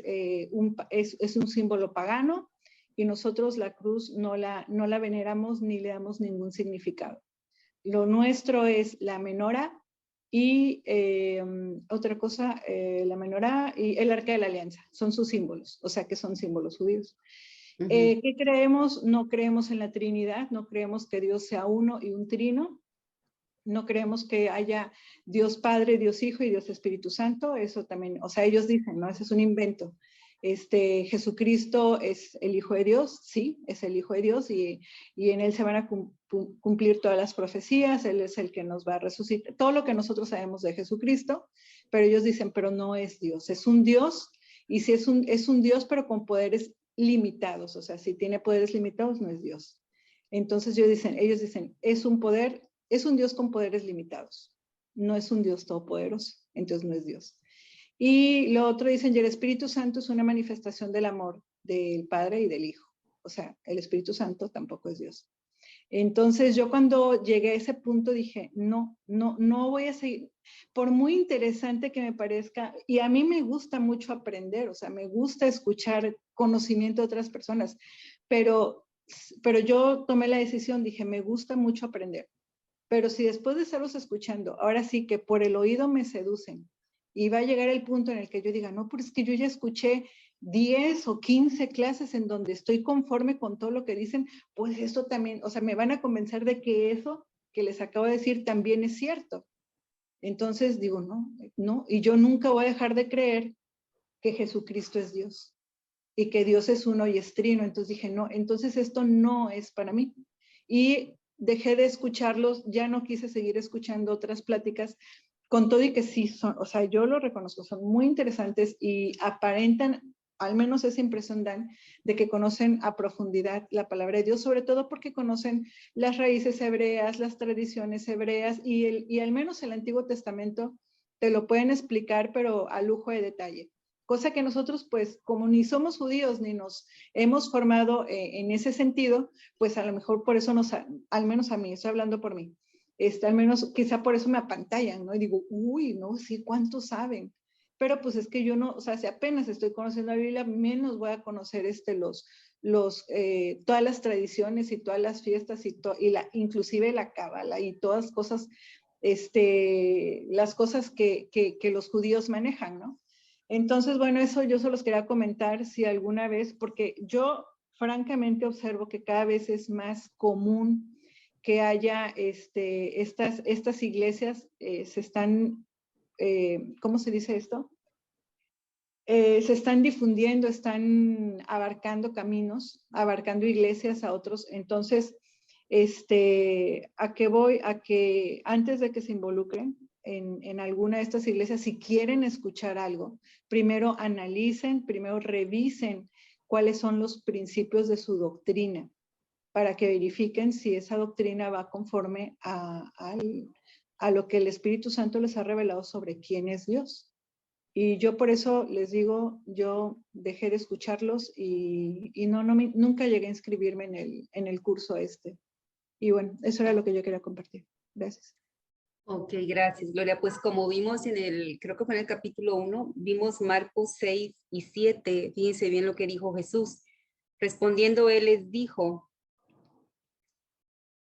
un símbolo pagano, y nosotros la cruz no la veneramos ni le damos ningún significado. lo nuestro es la menorá y otra cosa, la menorá y el arca de la alianza. Son sus símbolos, o sea que son símbolos judíos. ¿Qué creemos? No creemos en la Trinidad, no creemos que Dios sea uno y un trino. No creemos que haya Dios Padre, Dios Hijo y Dios Espíritu Santo. Eso también, o sea, ellos dicen, ¿no? Ese es un invento. Jesucristo es el Hijo de Dios, sí, es el Hijo de Dios y en Él se van a cumplir todas las profecías. Él es el que nos va a resucitar. Todo lo que nosotros sabemos de Jesucristo, pero ellos dicen, pero no es Dios. Es un Dios y si es un Dios, pero con poderes limitados. O sea, si tiene poderes limitados, no es Dios. Entonces ellos dicen, es un poder. Es un Dios con poderes limitados, no es un Dios todopoderoso, entonces no es Dios. Y lo otro dicen, y el Espíritu Santo es una manifestación del amor del Padre y del Hijo. O sea, el Espíritu Santo tampoco es Dios. Entonces yo cuando llegué a ese punto dije, no voy a seguir, por muy interesante que me parezca, y a mí me gusta mucho aprender, o sea, me gusta escuchar conocimiento de otras personas, pero yo tomé la decisión, dije, me gusta mucho aprender. Pero si después de estarlos escuchando, ahora sí que por el oído me seducen y va a llegar el punto en el que yo diga, no, pero es que yo ya escuché 10 o 15 clases en donde estoy conforme con todo lo que dicen, pues esto también, o sea, me van a convencer de que eso que les acabo de decir también es cierto. Entonces digo, no, y yo nunca voy a dejar de creer que Jesucristo es Dios y que Dios es uno y es trino. Entonces dije, no, entonces esto no es para mí. Y dejé de escucharlos, ya no quise seguir escuchando otras pláticas, con todo y que sí son, o sea, yo lo reconozco, son muy interesantes y aparentan, al menos esa impresión dan, de que conocen a profundidad la palabra de Dios, sobre todo porque conocen las raíces hebreas, las tradiciones hebreas y al menos el Antiguo Testamento te lo pueden explicar, pero a lujo de detalle. Cosa que nosotros, pues, como ni somos judíos ni nos hemos formado en ese sentido, pues a lo mejor por eso al menos a mí, estoy hablando por mí, al menos quizá por eso me apantallan, ¿no? Y digo, uy, no, sí, ¿cuántos saben? Pero pues es que yo no, o sea, si apenas estoy conociendo la Biblia, menos voy a conocer todas las tradiciones y todas las fiestas inclusive la cábala y todas cosas, las cosas que los judíos manejan, ¿no? Entonces, bueno, eso yo solo los quería comentar si alguna vez, porque yo francamente observo que cada vez es más común que haya estas iglesias, se están, ¿cómo se dice esto? Se están difundiendo, están abarcando caminos, abarcando iglesias a otros. Entonces, ¿a qué voy? A que antes de que se involucren en alguna de estas iglesias, si quieren escuchar algo, primero analicen, primero revisen cuáles son los principios de su doctrina para que verifiquen si esa doctrina va conforme a lo que el Espíritu Santo les ha revelado sobre quién es Dios. Y yo por eso les digo, yo dejé de escucharlos y nunca llegué a inscribirme en el curso este. Y bueno, eso era lo que yo quería compartir. Gracias. Ok, gracias, Gloria. Pues como vimos creo que fue en el capítulo 1, vimos Marcos 6 y 7. Fíjense bien lo que dijo Jesús. Respondiendo él les dijo,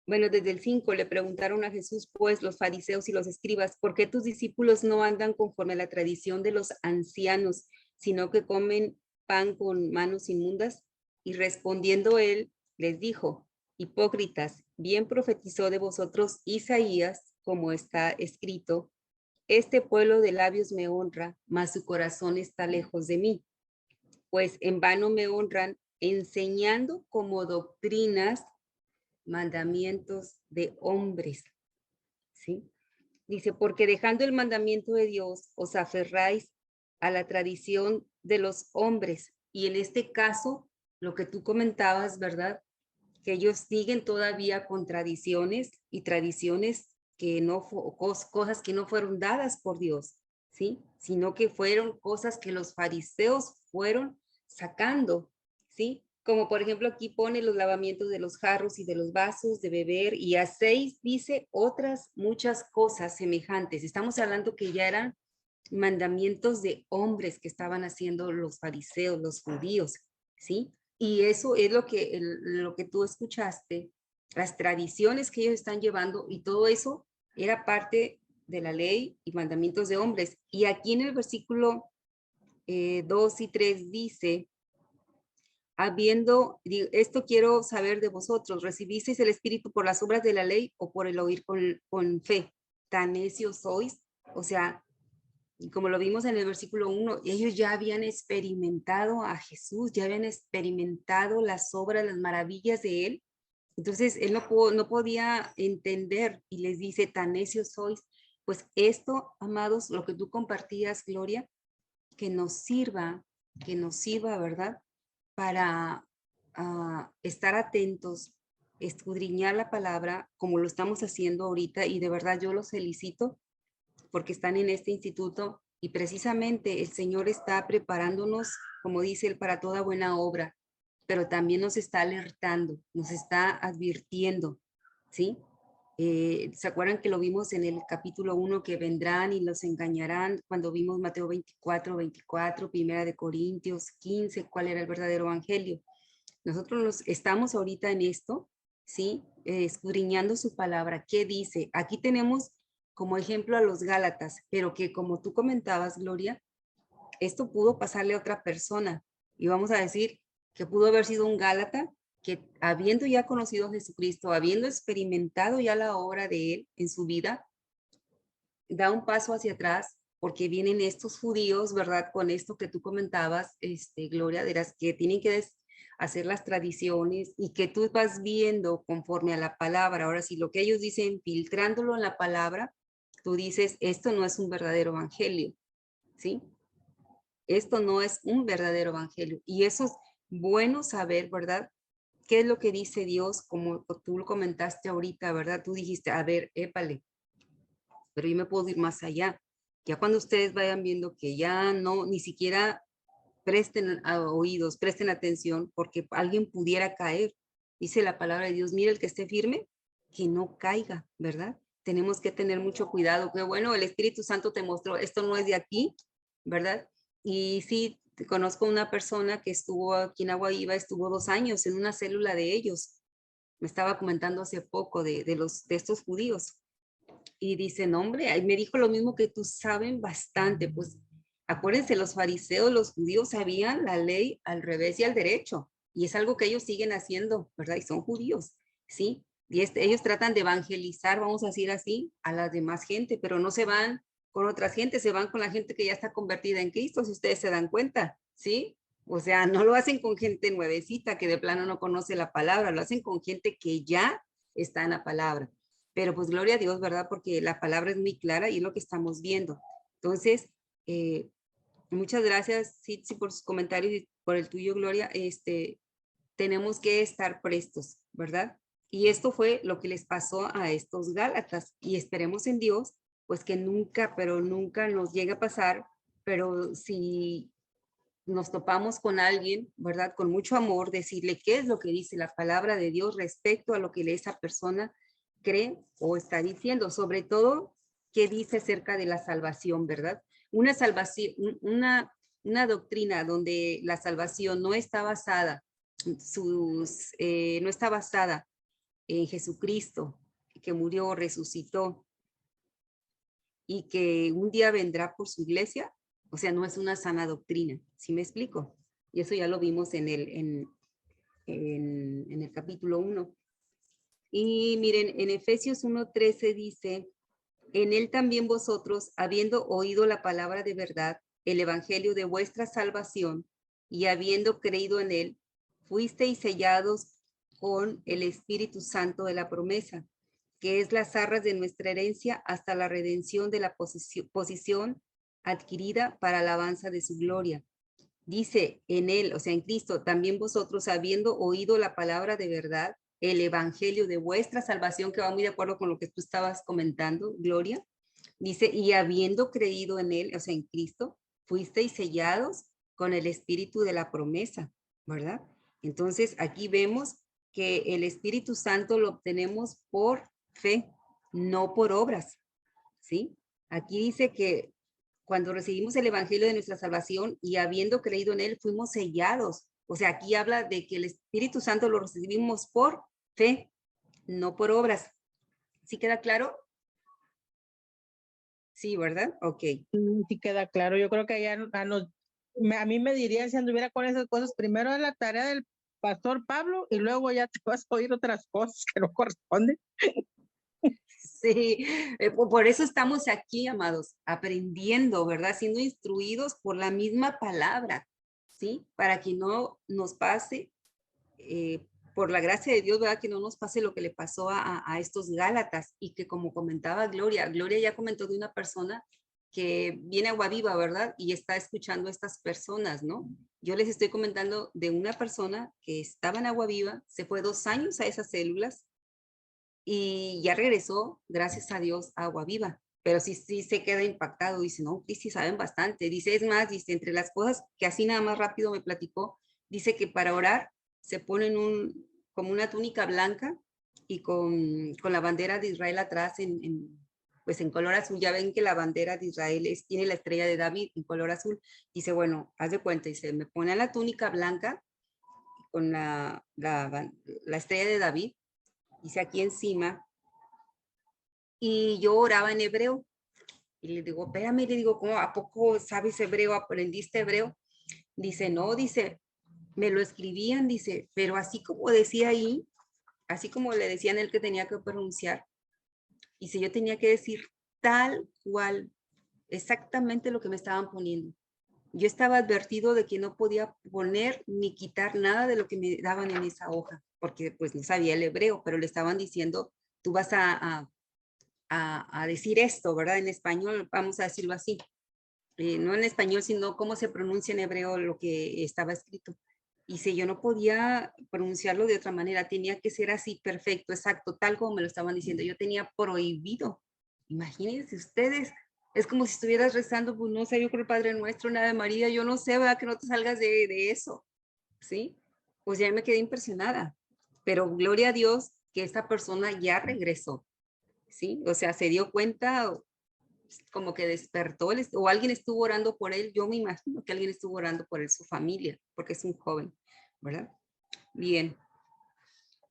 bueno, desde el 5 le preguntaron a Jesús, pues, los fariseos y los escribas, ¿por qué tus discípulos no andan conforme a la tradición de los ancianos, sino que comen pan con manos inmundas? Y respondiendo él, les dijo, hipócritas, bien profetizó de vosotros Isaías, como está escrito, este pueblo de labios me honra, mas su corazón está lejos de mí. Pues en vano me honran, enseñando como doctrinas mandamientos de hombres, ¿sí? Dice, porque dejando el mandamiento de Dios, os aferráis a la tradición de los hombres. Y en este caso, lo que tú comentabas, ¿verdad? Que ellos siguen todavía con tradiciones y tradiciones que no, cosas que no fueron dadas por Dios, ¿sí? Sino que fueron cosas que los fariseos fueron sacando, ¿sí? Como por ejemplo aquí pone los lavamientos de los jarros y de los vasos de beber y hacéis, dice, otras muchas cosas semejantes. Estamos hablando que ya eran mandamientos de hombres que estaban haciendo los fariseos, los judíos, ¿sí? Y eso es lo que tú escuchaste las tradiciones que ellos están llevando, y todo eso era parte de la ley y mandamientos de hombres. Y aquí en el versículo 2 y 3 dice, esto quiero saber de vosotros, ¿recibisteis el Espíritu por las obras de la ley o por el oír con fe? ¿Tan necios sois? O sea, como lo vimos en el versículo 1, ellos ya habían experimentado a Jesús, ya habían experimentado las obras, las maravillas de él. Entonces, él no podía entender y les dice, tan necios sois. Pues esto, amados, lo que tú compartías, Gloria, que nos sirva, ¿verdad? Para estar atentos, escudriñar la palabra como lo estamos haciendo ahorita, y de verdad yo los felicito porque están en este instituto y precisamente el Señor está preparándonos, como dice él, para toda buena obra, pero también nos está alertando, nos está advirtiendo, ¿sí? ¿Se acuerdan que lo vimos en el capítulo 1, que vendrán y los engañarán? Cuando vimos Mateo 24, Primera de Corintios 15, cuál era el verdadero evangelio. Nosotros estamos ahorita en esto, ¿sí? Escudriñando su palabra. ¿Qué dice? Aquí tenemos como ejemplo a los Gálatas, pero que como tú comentabas, Gloria, esto pudo pasarle a otra persona. Y vamos a decir que pudo haber sido un Gálata que, habiendo ya conocido a Jesucristo, habiendo experimentado ya la obra de él en su vida, da un paso hacia atrás porque vienen estos judíos, ¿verdad? Con esto que tú comentabas, Gloria, de las que tienen que hacer las tradiciones y que tú vas viendo conforme a la palabra. Ahora, si lo que ellos dicen, filtrándolo en la palabra, tú dices, esto no es un verdadero evangelio, ¿sí? Esto no es un verdadero evangelio. Y eso es bueno saber, ¿verdad? ¿Qué es lo que dice Dios? Como tú lo comentaste ahorita, ¿verdad? Tú dijiste, a ver, épale, pero yo me puedo ir más allá. Ya cuando ustedes vayan viendo que ya no, ni siquiera presten oídos, presten atención, porque alguien pudiera caer. Dice la palabra de Dios, mira, el que esté firme, que no caiga, ¿verdad? Tenemos que tener mucho cuidado. Que bueno, el Espíritu Santo te mostró, esto no es de aquí, ¿verdad? Y sí, conozco una persona que estuvo aquí en Agua Viva, estuvo 2 años en una célula de ellos. Me estaba comentando hace poco de estos judíos. Y dice, no, hombre, me dijo lo mismo que tú, saben bastante. Pues acuérdense, los fariseos, los judíos sabían la ley al revés y al derecho. Y es algo que ellos siguen haciendo, ¿verdad? Y son judíos, ¿sí? Y ellos tratan de evangelizar, vamos a decir así, a la demás gente, pero no se van con otras gente, se van con la gente que ya está convertida en Cristo, si ustedes se dan cuenta, ¿sí? O sea, no lo hacen con gente nuevecita que de plano no conoce la palabra, lo hacen con gente que ya está en la palabra. Pero pues gloria a Dios, ¿verdad? Porque la palabra es muy clara y es lo que estamos viendo. Entonces, muchas gracias, Sitsi, por sus comentarios y por el tuyo, Gloria. Tenemos que estar prestos, ¿verdad? Y esto fue lo que les pasó a estos Gálatas y esperemos en Dios, pues que nunca, pero nunca nos llegue a pasar, pero si nos topamos con alguien, ¿verdad? Con mucho amor, decirle qué es lo que dice la palabra de Dios respecto a lo que esa persona cree o está diciendo, sobre todo qué dice acerca de la salvación, ¿verdad? Una salvación, una doctrina donde la salvación no está basada, no está basada en Jesucristo, que murió, resucitó y que un día vendrá por su iglesia, o sea, no es una sana doctrina, ¿sí me explico? Y eso ya lo vimos en el capítulo 1. Y miren, en Efesios 1:13 dice, en él también vosotros, habiendo oído la palabra de verdad, el evangelio de vuestra salvación, y habiendo creído en él, fuisteis sellados con el Espíritu Santo de la promesa, que es las arras de nuestra herencia hasta la redención de la posición adquirida para alabanza de su gloria. Dice en él, o sea, en Cristo, también vosotros, habiendo oído la palabra de verdad, el evangelio de vuestra salvación, que va muy de acuerdo con lo que tú estabas comentando, Gloria, dice, y habiendo creído en él, o sea, en Cristo, fuisteis sellados con el espíritu de la promesa, ¿verdad? Entonces, aquí vemos que el Espíritu Santo lo obtenemos por fe, no por obras, ¿sí? Aquí dice que cuando recibimos el evangelio de nuestra salvación y habiendo creído en él, fuimos sellados. O sea, aquí habla de que el Espíritu Santo lo recibimos por fe, no por obras. ¿Sí queda claro? Sí, ¿verdad? Ok. Sí queda claro. Yo creo que ya a mí me dirían si anduviera con esas cosas, primero es la tarea del pastor Pablo y luego ya te vas a oír otras cosas que no corresponden. Sí, por eso estamos aquí, amados, aprendiendo, ¿verdad? Siendo instruidos por la misma palabra, ¿sí? Para que no nos pase, por la gracia de Dios, ¿verdad? Que no nos pase lo que le pasó a estos Gálatas y que como comentaba Gloria, Gloria ya comentó de una persona que viene a Agua Viva, ¿verdad? Y está escuchando a estas personas, ¿no? Yo les estoy comentando de una persona que estaba en Agua Viva, se fue 2 años a esas células y ya regresó, gracias a Dios, a Agua Viva. Pero sí se queda impactado, dice, no, sí saben bastante. Dice, es más, dice, entre las cosas que así nada más rápido me platicó, dice que para orar se ponen como una túnica blanca y con la bandera de Israel atrás pues en color azul. Ya ven que la bandera de Israel tiene la estrella de David en color azul. Dice, bueno, haz de cuenta, dice, me pone la túnica blanca con la estrella de David, dice aquí encima, y yo oraba en hebreo. Y le digo, espérame, le digo, ¿cómo, a poco sabes hebreo? ¿Aprendiste hebreo? Dice, no, dice, me lo escribían, dice, pero así como decía ahí, así como le decían él que tenía que pronunciar, dice, yo tenía que decir tal cual, exactamente lo que me estaban poniendo. Yo estaba advertido de que no podía poner ni quitar nada de lo que me daban en esa hoja, porque pues no sabía el hebreo, pero le estaban diciendo, tú vas a decir esto, ¿verdad? En español, vamos a decirlo así. No en español, sino cómo se pronuncia en hebreo lo que estaba escrito. Y si yo no podía pronunciarlo de otra manera, tenía que ser así, perfecto, exacto, tal como me lo estaban diciendo. Yo tenía prohibido. Imagínense ustedes, es como si estuvieras rezando, pues no sé, yo creo el Padre Nuestro, una de María, yo no sé, ¿verdad? Que no te salgas de eso, ¿sí? Pues ya me quedé impresionada. Pero gloria a Dios que esta persona ya regresó, ¿sí? O sea, se dio cuenta, como que despertó, o alguien estuvo orando por él. Yo me imagino que alguien estuvo orando por él, su familia, porque es un joven, ¿verdad? Bien,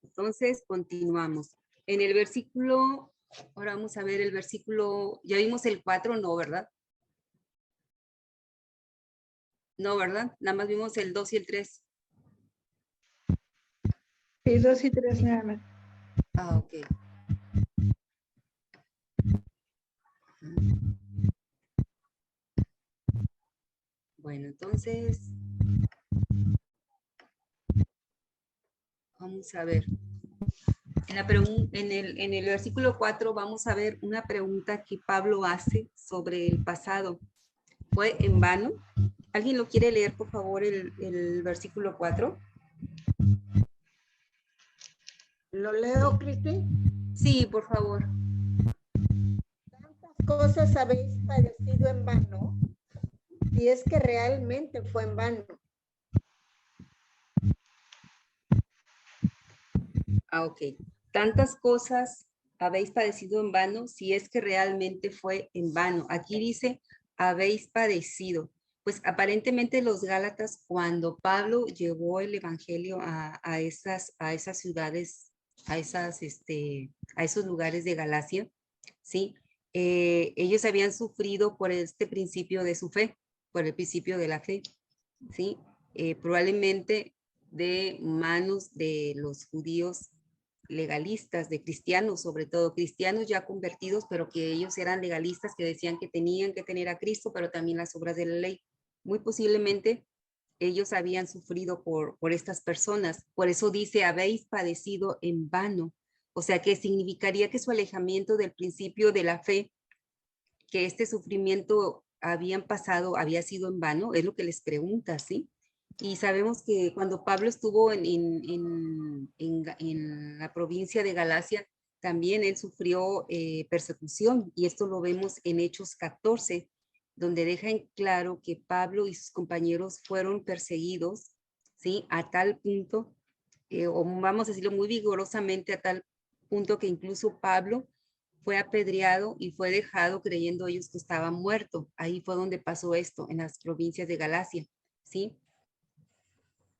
entonces continuamos. En el versículo, ahora vamos a ver el versículo, ya vimos el 4, no, ¿verdad? No, ¿verdad? Nada más vimos el 2 y el 3. Sí, 2 y 3 nada más. Ah, ok. Bueno, entonces, vamos a ver. En el versículo 4 vamos a ver una pregunta que Pablo hace sobre el pasado. ¿Fue en vano? ¿Alguien lo quiere leer, por favor, el versículo 4? ¿Lo leo, Cristi? Sí, por favor. ¿Tantas cosas habéis padecido en vano? Si es que realmente fue en vano. Ah, ok. Tantas cosas habéis padecido en vano, si es que realmente fue en vano. Aquí dice, habéis padecido. Pues aparentemente los Gálatas, cuando Pablo llevó el evangelio a esas ciudades, a esos lugares de Galacia, ¿sí? Ellos habían sufrido por este principio de su fe, por el principio de la fe, ¿sí? Probablemente de manos de los judíos legalistas, de cristianos, sobre todo cristianos ya convertidos, pero que ellos eran legalistas, que decían que tenían que tener a Cristo, pero también las obras de la ley. Muy posiblemente ellos habían sufrido por estas personas. Por eso dice, habéis padecido en vano. O sea, que significaría que su alejamiento del principio de la fe, que este sufrimiento habían pasado, había sido en vano, es lo que les pregunta, ¿sí? Y sabemos que cuando Pablo estuvo en la provincia de Galacia, también él sufrió persecución, y esto lo vemos en Hechos 14, donde deja en claro que Pablo y sus compañeros fueron perseguidos, ¿sí? A tal punto, o vamos a decirlo muy vigorosamente, a tal punto que incluso Pablo fue apedreado y fue dejado creyendo ellos que estaba muerto. Ahí fue donde pasó esto, en las provincias de Galacia, ¿sí?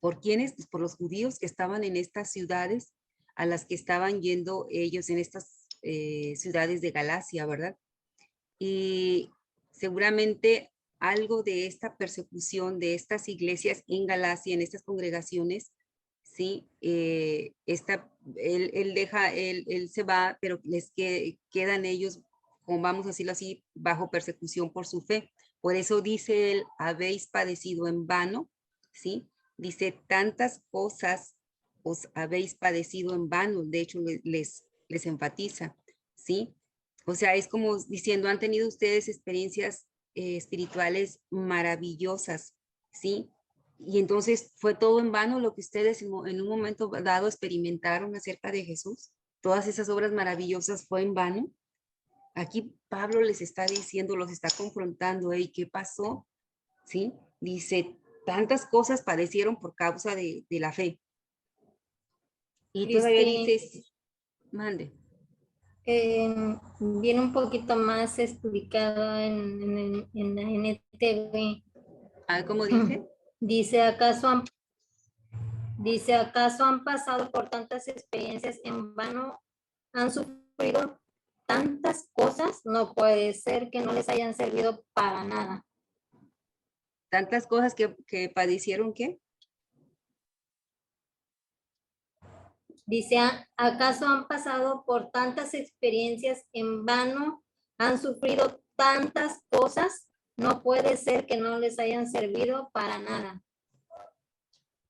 ¿Por quiénes? Pues por los judíos que estaban en estas ciudades a las que estaban yendo ellos en estas ciudades de Galacia, ¿verdad? Y seguramente algo de esta persecución de estas iglesias en Galacia, en estas congregaciones, sí, él se va, pero quedan ellos, como vamos a decirlo así, bajo persecución por su fe. Por eso dice él, habéis padecido en vano, ¿sí? Dice, tantas cosas os habéis padecido en vano. De hecho, les enfatiza, ¿sí? O sea, es como diciendo, han tenido ustedes experiencias espirituales maravillosas, ¿sí? Y entonces fue todo en vano lo que ustedes en un momento dado experimentaron acerca de Jesús. Todas esas obras maravillosas fue en vano. Aquí Pablo les está diciendo, los está confrontando, ¿y qué pasó? ¿Sí? Dice, tantas cosas padecieron por causa de la fe. Y todavía dice, mande. Viene un poquito más explicado en la NTV. ¿Cómo dice? Dice, ¿acaso han pasado por tantas experiencias en vano? ¿Han sufrido tantas cosas? No puede ser que no les hayan servido para nada. ¿Tantas cosas que padecieron qué? Dice, ¿acaso han pasado por tantas experiencias en vano? ¿Han sufrido tantas cosas? No puede ser que no les hayan servido para nada.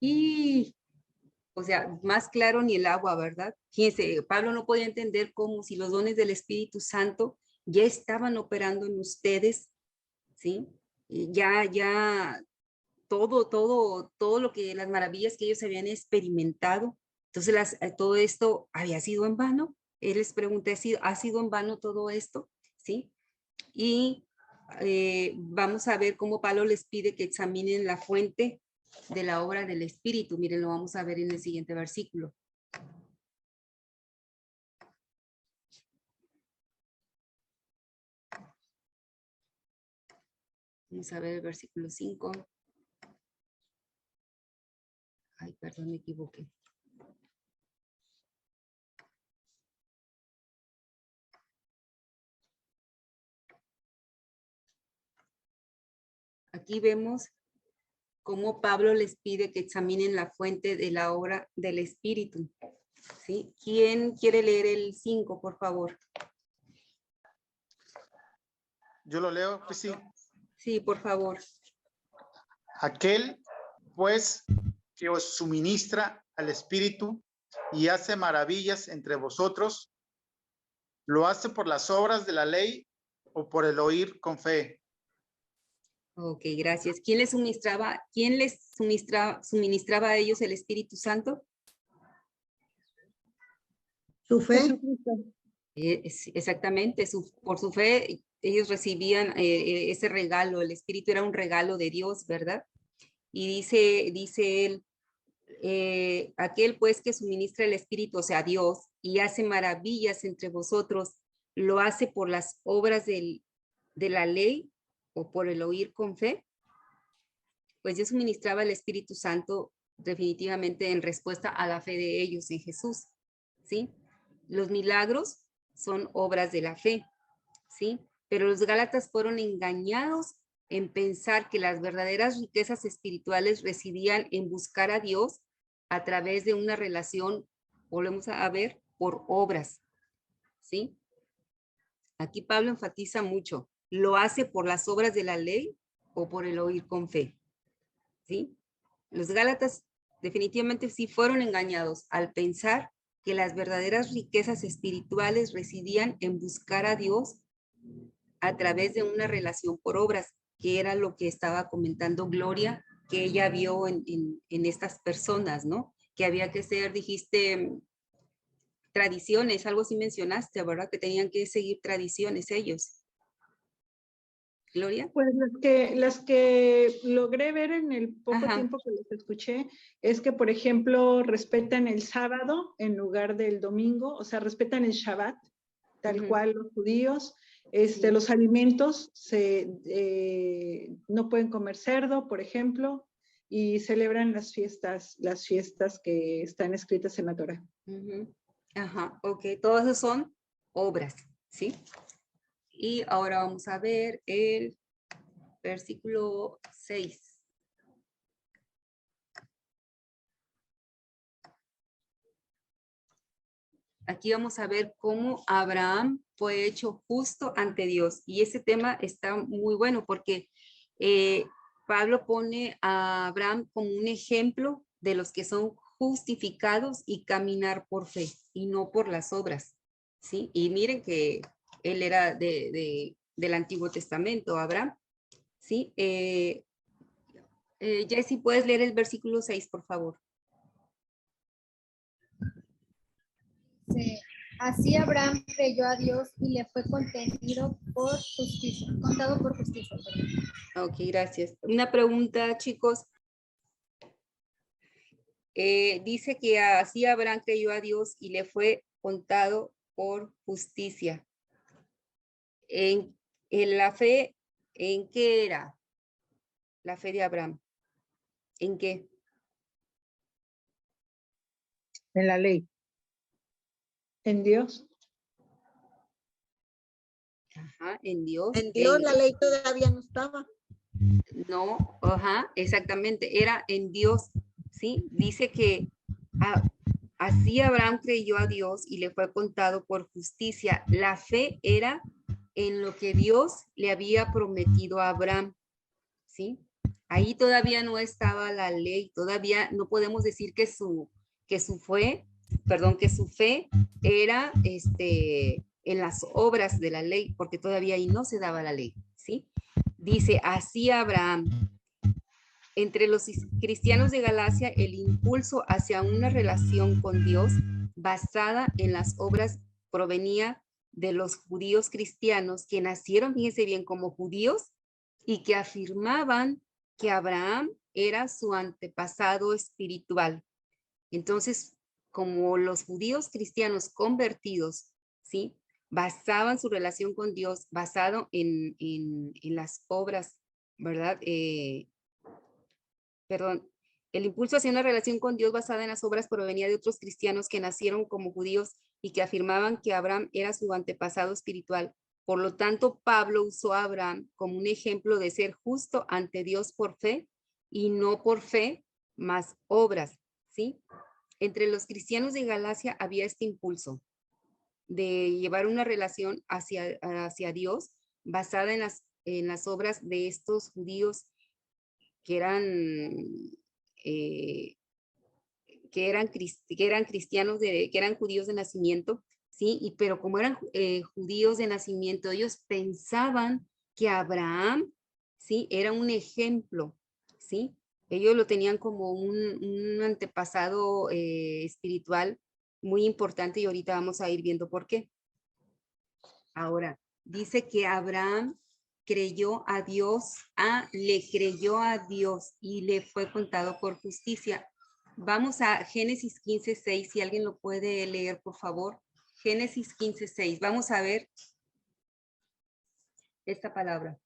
Y, o sea, más claro ni el agua, ¿verdad? Fíjense, Pablo no podía entender cómo si los dones del Espíritu Santo ya estaban operando en ustedes, ¿sí? Ya todo lo que, las maravillas que ellos habían experimentado. Entonces, todo esto había sido en vano. Él les pregunté, ¿ha sido en vano todo esto? ¿Sí? Y vamos a ver cómo Pablo les pide que examinen la fuente de la obra del Espíritu. Miren, lo vamos a ver en el siguiente versículo. Vamos a ver el versículo 5. Ay, perdón, me equivoqué. Aquí vemos cómo Pablo les pide que examinen la fuente de la obra del Espíritu. ¿Sí? ¿Quién quiere leer el 5, por favor? Yo lo leo, pues sí. Sí, por favor. Aquel, pues, que os suministra al Espíritu y hace maravillas entre vosotros, ¿lo hace por las obras de la ley o por el oír con fe? Ok, gracias. ¿Quién les suministraba a ellos el Espíritu Santo? Su fe. Exactamente, por su fe ellos recibían ese regalo, el Espíritu era un regalo de Dios, ¿verdad? Y dice él, aquel pues que suministra el Espíritu, o sea, Dios, y hace maravillas entre vosotros, ¿lo hace por las obras de la ley o por el oír con fe? Pues Dios suministraba el Espíritu Santo definitivamente en respuesta a la fe de ellos en Jesús, ¿sí? Los milagros son obras de la fe, ¿sí? Pero los gálatas fueron engañados en pensar que las verdaderas riquezas espirituales residían en buscar a Dios a través de una relación, volvemos a ver, por obras, ¿sí? Aquí Pablo enfatiza mucho, ¿lo hace por las obras de la ley o por el oír con fe? ¿Sí? Los gálatas definitivamente sí fueron engañados al pensar que las verdaderas riquezas espirituales residían en buscar a Dios a través de una relación por obras, que era lo que estaba comentando Gloria, que ella vio en estas personas, ¿no? Que había que ser, dijiste, tradiciones, algo así mencionaste, ¿verdad? Que tenían que seguir tradiciones ellos. Gloria. Pues las que logré ver en el poco tiempo que los escuché, es que, por ejemplo, respetan el sábado en lugar del domingo, o sea, respetan el Shabbat, tal cual los judíos. Los alimentos, no pueden comer cerdo, por ejemplo, y celebran las fiestas que están escritas en la Torá. Ajá, ok, todas esas son obras, ¿sí? Y ahora vamos a ver el versículo 6. Aquí vamos a ver cómo Abraham fue hecho justo ante Dios. Y ese tema está muy bueno porque Pablo pone a Abraham como un ejemplo de los que son justificados y caminar por fe y no por las obras, ¿sí? Y miren que él era del Antiguo Testamento, Abraham, ¿sí? Jessy, ¿puedes leer el versículo 6, por favor? Sí. Así Abraham creyó a Dios y le fue contado por justicia. Ok, gracias. Una pregunta, chicos. Dice que así Abraham creyó a Dios y le fue contado por justicia. En la fe, ¿en qué era la fe de Abraham? ¿En qué? En la ley. En Dios. Ajá, en Dios. En Dios la ley todavía no estaba. No, ajá, exactamente, era en Dios, ¿sí? Dice que así Abraham creyó a Dios y le fue contado por justicia. La fe era en lo que Dios le había prometido a Abraham, ¿sí? Ahí todavía no estaba la ley, todavía no podemos decir que su fe era en las obras de la ley, porque todavía ahí no se daba la ley, ¿sí? Dice, así Abraham. Entre los cristianos de Galacia, el impulso hacia una relación con Dios basada en las obras provenía de los judíos cristianos que nacieron, fíjense bien, como judíos y que afirmaban que Abraham era su antepasado espiritual. Entonces, como los judíos cristianos convertidos, ¿sí? Basaban su relación con Dios basado en las obras, ¿verdad? El impulso hacia una relación con Dios basada en las obras provenía de otros cristianos que nacieron como judíos y que afirmaban que Abraham era su antepasado espiritual. Por lo tanto, Pablo usó a Abraham como un ejemplo de ser justo ante Dios por fe y no por fe más obras, ¿sí? Entre los cristianos de Galacia había este impulso de llevar una relación hacia Dios basada en las obras de estos judíos que eran cristianos, que eran judíos de nacimiento, ¿sí? Pero como eran judíos de nacimiento, ellos pensaban que Abraham, ¿sí? Era un ejemplo, ¿sí? Ellos lo tenían como un antepasado espiritual muy importante y ahorita vamos a ir viendo por qué. Ahora, dice que Abraham creyó a Dios, le creyó a Dios y le fue contado por justicia. Vamos a Génesis 15:6, si alguien lo puede leer, por favor. Génesis 15:6. Vamos a ver esta palabra.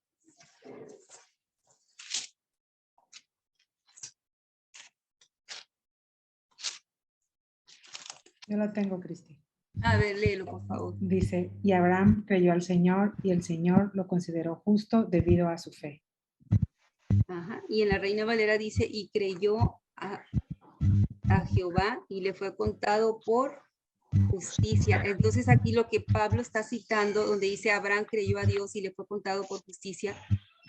Yo la tengo, Cristi. A ver, léelo, por favor. Dice, y Abraham creyó al Señor y el Señor lo consideró justo debido a su fe. Ajá. Y en la Reina Valera dice, y creyó a Jehová y le fue contado por justicia. Entonces aquí lo que Pablo está citando, donde dice Abraham creyó a Dios y le fue contado por justicia,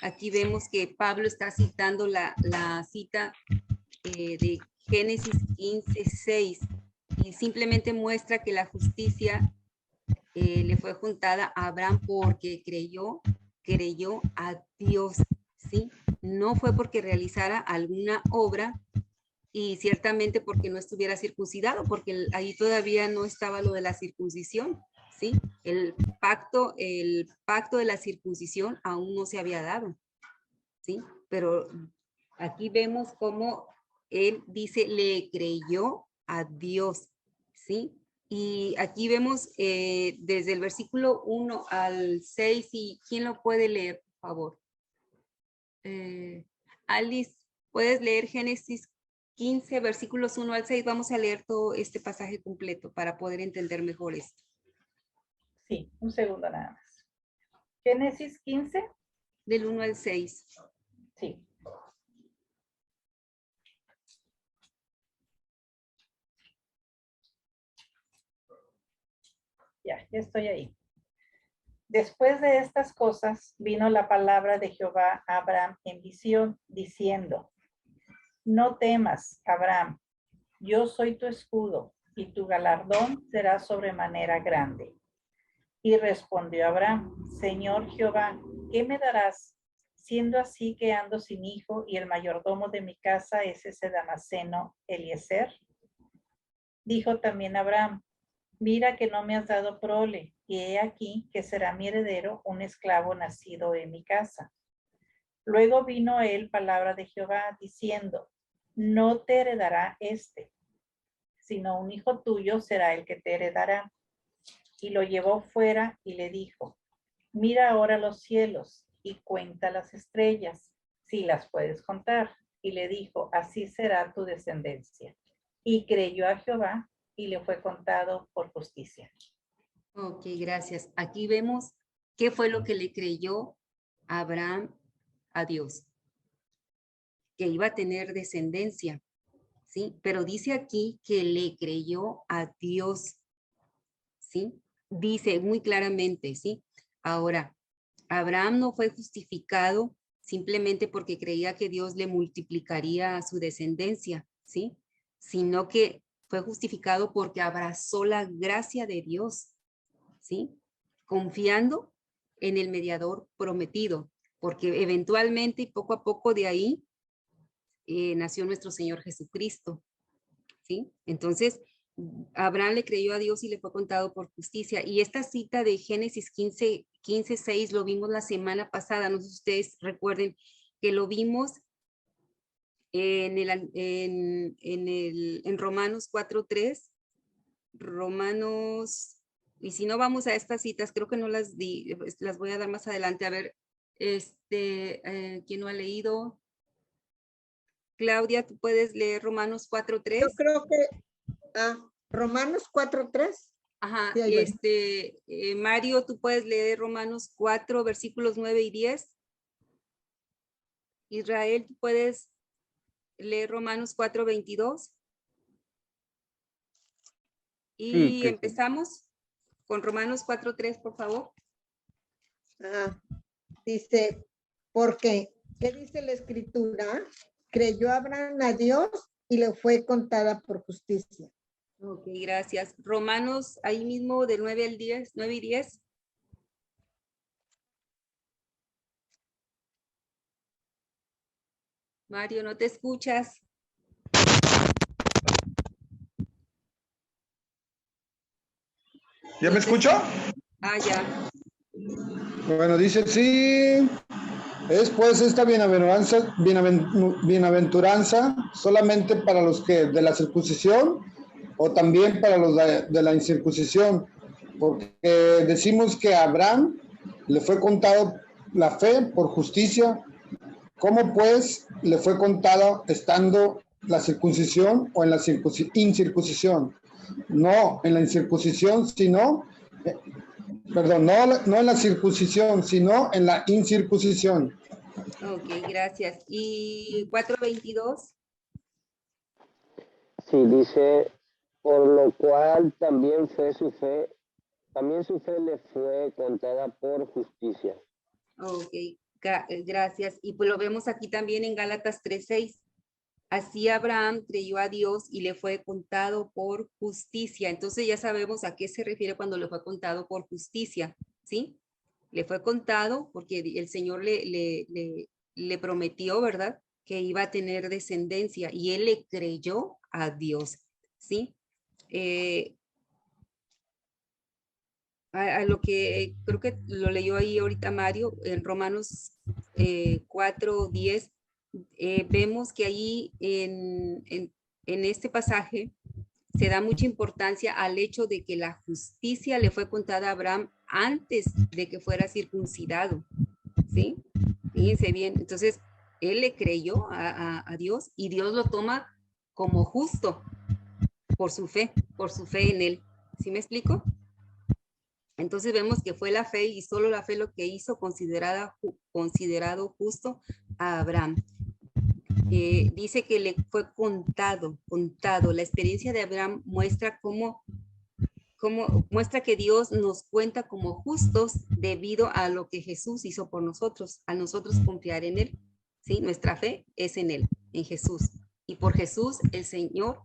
aquí vemos que Pablo está citando la cita de Génesis 15:6 y simplemente muestra que la justicia le fue juntada a Abraham porque creyó a Dios, ¿sí? No fue porque realizara alguna obra y ciertamente porque no estuviera circuncidado, porque ahí todavía no estaba lo de la circuncisión, ¿sí? El pacto de la circuncisión aún no se había dado, ¿sí? Pero aquí vemos cómo él dice, le creyó a Dios, ¿sí? Y aquí vemos desde el versículo 1 al 6, y ¿quién lo puede leer, por favor? Alice, puedes leer Génesis 15, versículos 1 al 6. Vamos a leer todo este pasaje completo para poder entender mejor esto. Sí, un segundo nada más. Génesis 15. Del 1 al 6. Sí. Ya estoy ahí. Después de estas cosas, vino la palabra de Jehová a Abraham en visión, diciendo: no temas, Abraham, yo soy tu escudo, y tu galardón será sobremanera grande. Y respondió Abraham: Señor Jehová, ¿qué me darás, siendo así que ando sin hijo, y el mayordomo de mi casa es ese Damaseno Eliezer? Dijo también Abraham: mira que no me has dado prole, y he aquí que será mi heredero un esclavo nacido en mi casa. Luego vino a él palabra de Jehová, diciendo: no te heredará sino un hijo tuyo será el que te heredará. Y lo llevó fuera y le dijo: mira ahora los cielos y cuenta las estrellas, si las puedes contar. Y le dijo: así será tu descendencia. Y creyó a Jehová, y le fue contado por justicia. Ok, gracias. Aquí vemos qué fue lo que le creyó Abraham a Dios. Que iba a tener descendencia, ¿sí? Pero dice aquí que le creyó a Dios, ¿sí? Dice muy claramente, ¿sí? Ahora, Abraham no fue justificado simplemente porque creía que Dios le multiplicaría a su descendencia, ¿sí? Sino que fue justificado porque abrazó la gracia de Dios, ¿sí? Confiando en el mediador prometido, porque eventualmente y poco a poco de ahí nació nuestro Señor Jesucristo, ¿sí? Entonces, Abraham le creyó a Dios y le fue contado por justicia. Y esta cita de Génesis 15:6 lo vimos la semana pasada. No sé si ustedes recuerden que lo vimos en Romanos 4:3. Romanos, y si no vamos a estas citas, creo que no las di, las voy a dar más adelante. A ver, ¿quién no ha leído? Claudia, ¿tú puedes leer Romanos 4:3? Yo creo que Romanos 4:3. Ajá, Sí, Mario, ¿tú puedes leer Romanos 4, versículos 9 y 10? Israel, ¿tú puedes leer Romanos 4:22? Y Sí, empezamos con Romanos 4:3, por favor. Dice, porque, ¿qué dice la escritura? Creyó Abraham a Dios y le fue contada por justicia. Ok, gracias. Romanos, ahí mismo del 9 al 10, 9 y 10. Mario, ¿no te escuchas? ¿Ya me escucho? Ya. Bueno, dice, sí, es pues esta bienaventuranza solamente para los que de la circuncisión o también para los de la incircuncisión, porque decimos que a Abraham le fue contado la fe por justicia. ¿Cómo pues le fue contado estando la circuncisión o en la incircuncisión? No en la incircuncisión, sino, no en la circuncisión, sino en la incircuncisión. Ok, gracias. ¿Y 4:22? Sí, dice, por lo cual también su fe le fue contada por justicia. Ok, gracias. Y pues lo vemos aquí también en Gálatas 3:6. Así Abraham creyó a Dios y le fue contado por justicia. Entonces ya sabemos a qué se refiere cuando le fue contado por justicia, ¿sí? Le fue contado porque el Señor le prometió, ¿verdad? Que iba a tener descendencia y él le creyó a Dios, ¿sí? A lo que creo que lo leyó ahí ahorita Mario, en Romanos 4:10, vemos que ahí en este pasaje se da mucha importancia al hecho de que la justicia le fue contada a Abraham antes de que fuera circuncidado, ¿sí? Fíjense bien, entonces él le creyó a Dios y Dios lo toma como justo por su fe en él. ¿Sí me explico? Entonces vemos que fue la fe y solo la fe lo que hizo considerado justo a Abraham. Dice que le fue contado. La experiencia de Abraham muestra muestra que Dios nos cuenta como justos debido a lo que Jesús hizo por nosotros, a nosotros confiar en él. ¿Sí? Nuestra fe es en él, en Jesús. Y por Jesús, el Señor,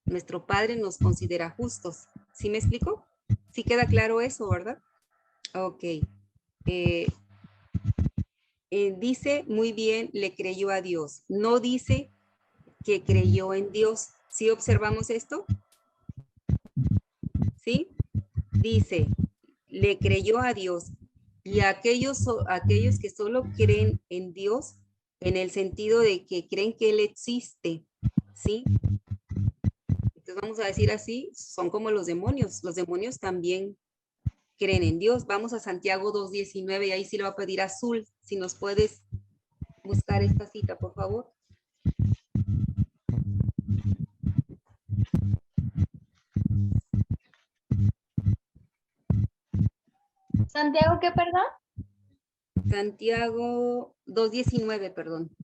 nuestro Padre, nos considera justos. ¿Sí me explico? ¿Sí queda claro eso, verdad? Ok. Dice muy bien, le creyó a Dios. No dice que creyó en Dios. ¿Sí observamos esto? ¿Sí? Dice, le creyó a Dios. Y aquellos que solo creen en Dios, en el sentido de que creen que Él existe, ¿sí? Entonces vamos a decir así, son como los demonios. Los demonios también creen en Dios. Vamos a Santiago 2:19 y ahí sí le va a pedir Azul, si nos puedes buscar esta cita, por favor. Santiago, ¿qué, perdón? Santiago 2:19, perdón.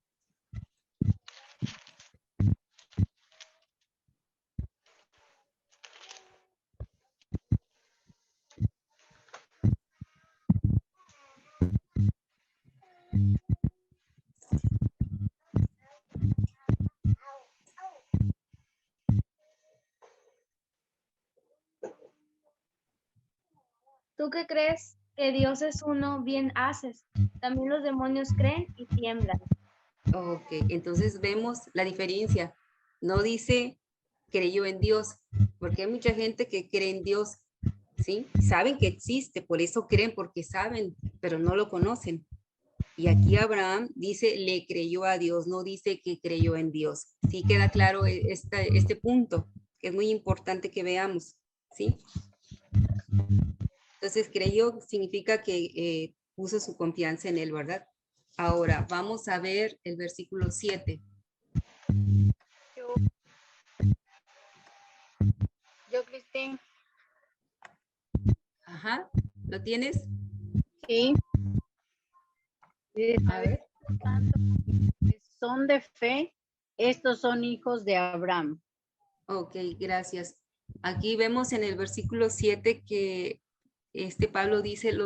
Tú que crees que Dios es uno, bien haces. También los demonios creen y tiemblan. Ok, entonces vemos la diferencia. No dice creyó en Dios, porque hay mucha gente que cree en Dios, ¿sí? Saben que existe, por eso creen, porque saben, pero no lo conocen. Y aquí Abraham dice, le creyó a Dios, no dice que creyó en Dios. Sí queda claro este punto, que es muy importante que veamos, ¿sí? Entonces, creyó significa que puso su confianza en él, ¿verdad? Ahora, vamos a ver el versículo 7. Yo, Cristín. Ajá, ¿lo tienes? Sí. A ver. Son de fe, estos son hijos de Abraham. Ok, gracias. Aquí vemos en el versículo 7 que Pablo dice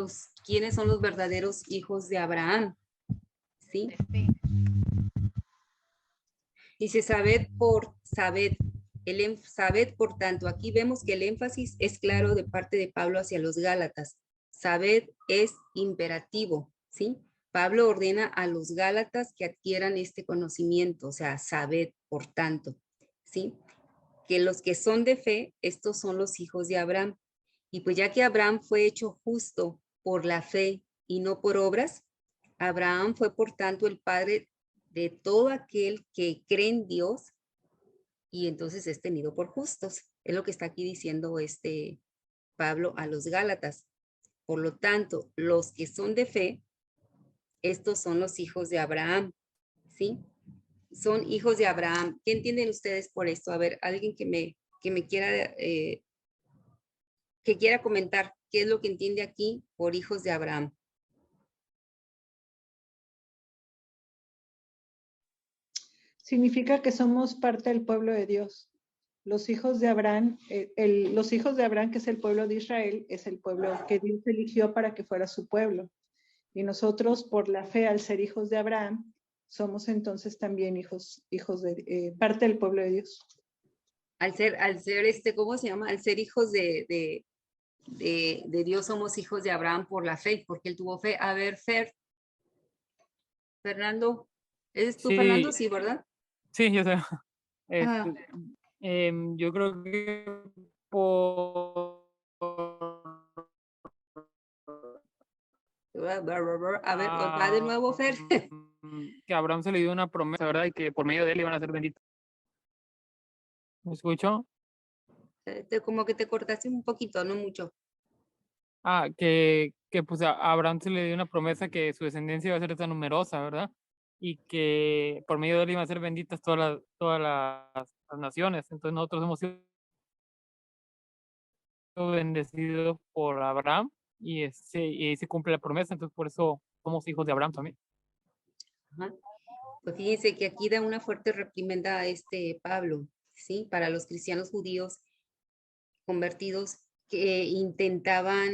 quiénes son los verdaderos hijos de Abraham. ¿Sí? Dice, sabed, por tanto, aquí vemos que el énfasis es claro de parte de Pablo hacia los Gálatas. Sabed es imperativo, ¿sí? Pablo ordena a los Gálatas que adquieran este conocimiento, o sea, sabed, por tanto, ¿sí? Que los que son de fe, estos son los hijos de Abraham. Y pues ya que Abraham fue hecho justo por la fe y no por obras, Abraham fue por tanto el padre de todo aquel que cree en Dios y entonces es tenido por justos. Es lo que está aquí diciendo Pablo a los Gálatas. Por lo tanto, los que son de fe, estos son los hijos de Abraham, ¿sí? Son hijos de Abraham. ¿Qué entienden ustedes por esto? A ver, alguien que me quiera comentar qué es lo que entiende aquí por hijos de Abraham. Significa que somos parte del pueblo de Dios. Los hijos de Abraham, los hijos de Abraham, que es el pueblo de Israel, es el pueblo que Dios eligió para que fuera su pueblo. Y nosotros, por la fe, al ser hijos de Abraham, somos entonces también hijos parte del pueblo de Dios. Al ser ¿cómo se llama? Al ser hijos de Dios, somos hijos de Abraham por la fe, porque él tuvo fe. A ver, Fernando, ¿eres tú, Sí, Fernando? Sí, ¿verdad? sí, yo sé. Yo creo que por... A ver, va de nuevo, Fer. Que a Abraham se le dio una promesa, ¿verdad? Y que por medio de él iban a ser benditos. ¿Me escucho? Como que te cortaste un poquito, no mucho. Que pues a Abraham se le dio una promesa que su descendencia iba a ser tan numerosa, ¿verdad? y que por medio de él iban a ser benditas todas las naciones. Entonces nosotros hemos sido bendecidos por Abraham y se cumple la promesa, entonces por eso somos hijos de Abraham también. Ajá. Pues fíjense que aquí da una fuerte reprimenda a Pablo, ¿sí? Para los cristianos judíos convertidos que intentaban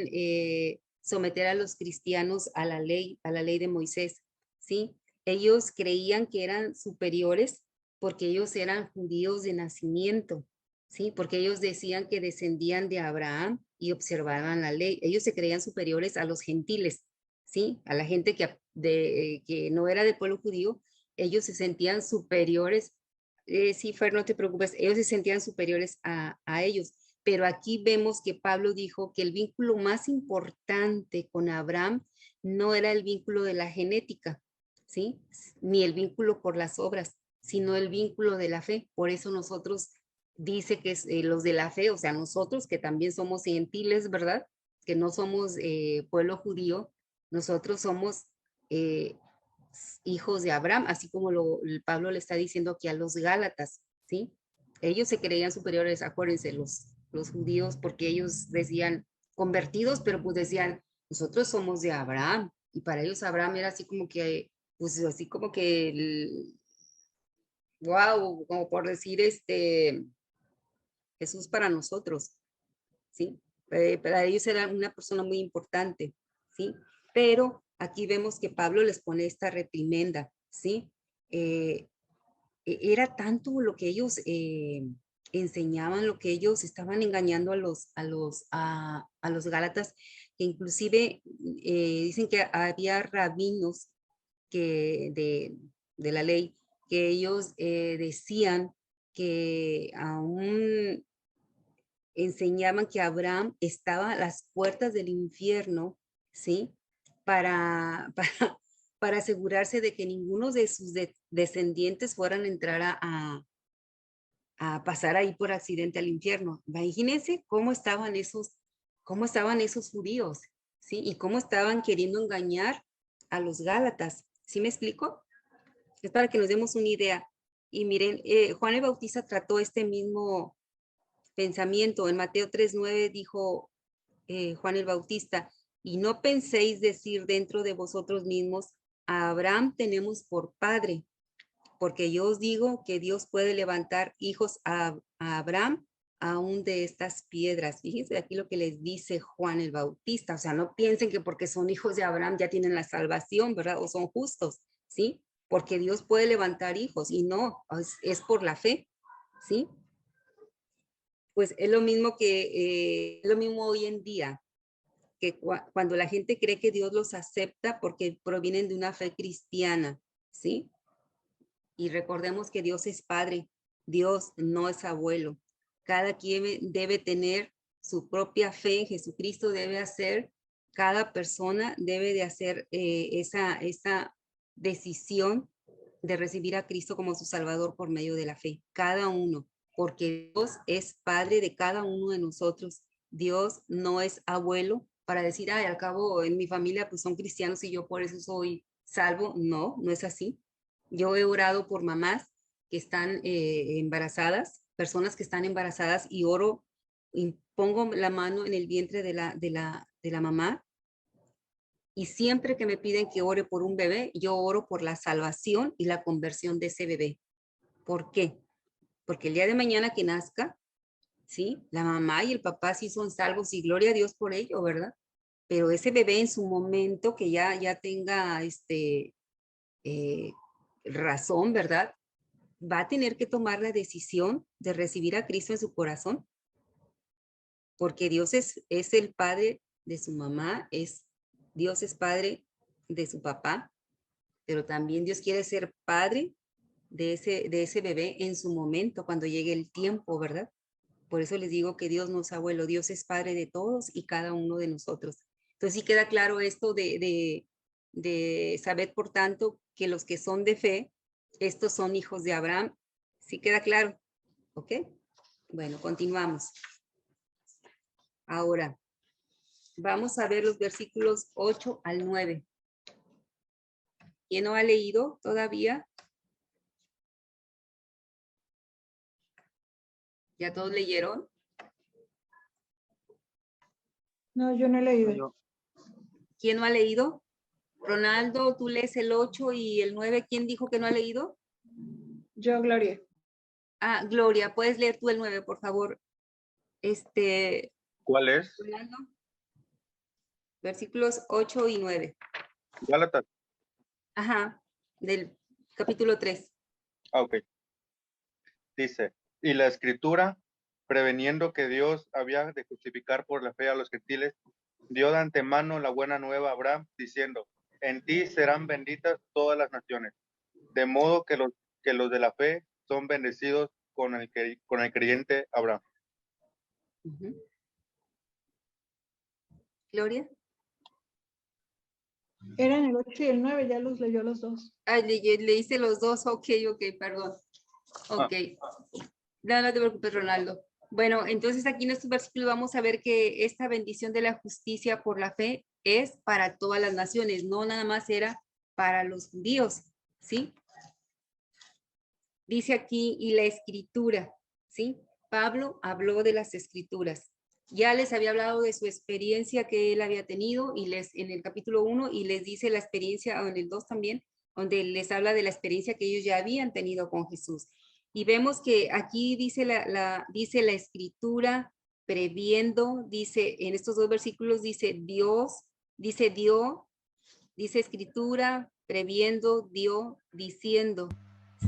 someter a los cristianos a la ley de Moisés, ¿sí? Ellos creían que eran superiores porque ellos eran judíos de nacimiento, ¿sí? Porque ellos decían que descendían de Abraham y observaban la ley. Ellos se creían superiores a los gentiles, ¿sí? A la gente que no era del pueblo judío, ellos se sentían superiores. Sí, Fer, no te preocupes, ellos se sentían superiores a ellos. Pero aquí vemos que Pablo dijo que el vínculo más importante con Abraham no era el vínculo de la genética, ¿sí? Ni el vínculo por las obras, sino el vínculo de la fe. Por eso nosotros dice que los de la fe, o sea, nosotros que también somos gentiles, ¿verdad? Que no somos pueblo judío, nosotros somos hijos de Abraham, así como Pablo le está diciendo aquí a los Gálatas, ¿sí? Ellos se creían superiores, acuérdense, los judíos, porque ellos decían convertidos, pero pues decían, nosotros somos de Abraham, y para ellos Abraham era así como que, pues así como que, wow, como por decir Jesús para nosotros, ¿sí? Para ellos era una persona muy importante, ¿sí? Pero aquí vemos que Pablo les pone esta reprimenda, ¿sí? Era tanto lo que ellos enseñaban, lo que ellos estaban engañando a los Gálatas, que inclusive dicen que había rabinos de la ley, que ellos decían que aún enseñaban que Abraham estaba a las puertas del infierno, ¿sí? Para asegurarse de que ninguno de sus descendientes fueran a entrar a pasar ahí por accidente al infierno. Imagínense cómo estaban esos judíos, ¿sí? Y cómo estaban queriendo engañar a los Gálatas. ¿Sí me explico? Es para que nos demos una idea. Y miren, Juan el Bautista trató este mismo pensamiento. En Mateo 3:9 dijo Juan el Bautista, y no penséis decir dentro de vosotros mismos, a Abraham tenemos por padre, porque yo os digo que Dios puede levantar hijos a Abraham aún de estas piedras. Fíjense aquí lo que les dice Juan el Bautista. O sea, no piensen que porque son hijos de Abraham ya tienen la salvación, ¿verdad? O son justos, ¿sí? Porque Dios puede levantar hijos y no, es por la fe, ¿sí? Pues es lo mismo hoy en día, que cuando la gente cree que Dios los acepta porque provienen de una fe cristiana, ¿sí? Y recordemos que Dios es Padre, Dios no es abuelo. Cada quien debe tener su propia fe en Jesucristo, cada persona debe de hacer esa decisión de recibir a Cristo como su Salvador por medio de la fe, cada uno, porque Dios es Padre de cada uno de nosotros. Dios no es abuelo para decir, ay, al cabo en mi familia pues son cristianos y yo por eso soy salvo. No, no es así. Yo he orado por mamás que están embarazadas, personas que están embarazadas, y oro y pongo la mano en el vientre de la mamá, y siempre que me piden que ore por un bebé, yo oro por la salvación y la conversión de ese bebé. ¿Por qué? Porque el día de mañana que nazca, ¿sí? La mamá y el papá sí son salvos y gloria a Dios por ello, ¿verdad? Pero ese bebé en su momento que ya tenga razón, ¿verdad? Va a tener que tomar la decisión de recibir a Cristo en su corazón, porque Dios es el padre de su mamá, Dios es padre de su papá, pero también Dios quiere ser padre de ese bebé en su momento, cuando llegue el tiempo, ¿verdad? Por eso les digo que Dios no es abuelo, Dios es padre de todos y cada uno de nosotros. Entonces sí queda claro esto de saber, por tanto, que los que son de fe, estos son hijos de Abraham. ¿Sí queda claro? ¿Ok? Bueno, continuamos. Ahora, vamos a ver los versículos 8 al 9. ¿Quién no ha leído todavía? ¿Ya todos leyeron? No, yo no he leído. ¿Quién no ha leído? Ronaldo, tú lees el 8 y el 9. ¿Quién dijo que no ha leído? Yo, Gloria. Ah, Gloria, ¿puedes leer tú el 9, por favor? ¿Cuál es? Ronaldo. Versículos 8 y 9. Gálatas. Ajá, del capítulo 3. Ah, ok. Dice, y la escritura, preveniendo que Dios había de justificar por la fe a los gentiles, dio de antemano la buena nueva a Abraham, diciendo, en ti serán benditas todas las naciones, de modo que los de la fe son bendecidos con el creyente Abraham. Gloria. Eran el 8 y el 9, ya los leyó los dos. Ah, leíste los dos, ok, perdón. Ok. No te preocupes, Ronaldo. Bueno, entonces aquí en estos versículos vamos a ver que esta bendición de la justicia por la fe es para todas las naciones, no nada más era para los judíos, ¿sí? Dice aquí, y la escritura, ¿sí? Pablo habló de las escrituras. Ya les había hablado de su experiencia que él había tenido y en el capítulo 1 y les dice la experiencia, en el 2 también, donde les habla de la experiencia que ellos ya habían tenido con Jesús. Y vemos que aquí dice dice la escritura, previendo, dice en estos dos versículos, dice Dios, dice dio, dice escritura, previendo, dio, diciendo,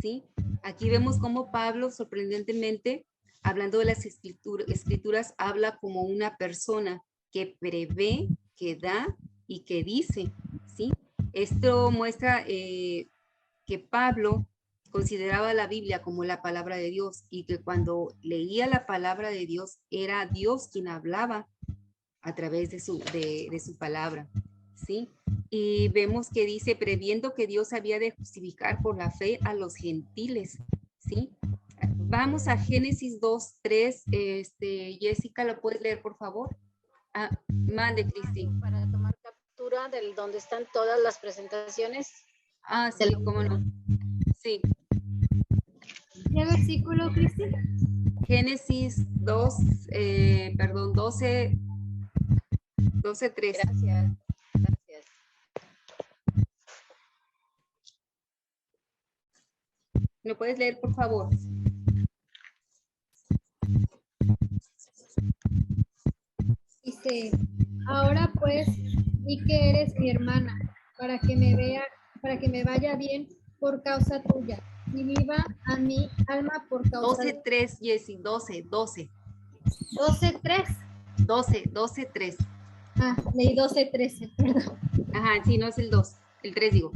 ¿sí? Aquí vemos cómo Pablo, sorprendentemente, hablando de las escrituras, habla como una persona que prevé, que da y que dice, ¿sí? Esto muestra que Pablo consideraba la Biblia como la palabra de Dios y que cuando leía la palabra de Dios era Dios quien hablaba a través de su palabra, ¿sí? Y vemos que dice, previendo que Dios había de justificar por la fe a los gentiles, ¿sí? Vamos a Génesis 2:3. Jessica, ¿lo puedes leer, por favor? Mande, Cristi. Para tomar captura de donde están todas las presentaciones. Ah, sí, cómo no. Sí. ¿Qué versículo, Cristi? Génesis 12:3. Gracias. ¿Lo puedes leer, por favor? Dice, ahora pues, di que eres mi hermana, para que me vaya bien por causa tuya, y viva a mi alma por causa 12:3, Jessy, 12. 12:3. 12:3. Ah, leí 12:13, perdón. Ajá, sí, no es el 2, el 3 digo.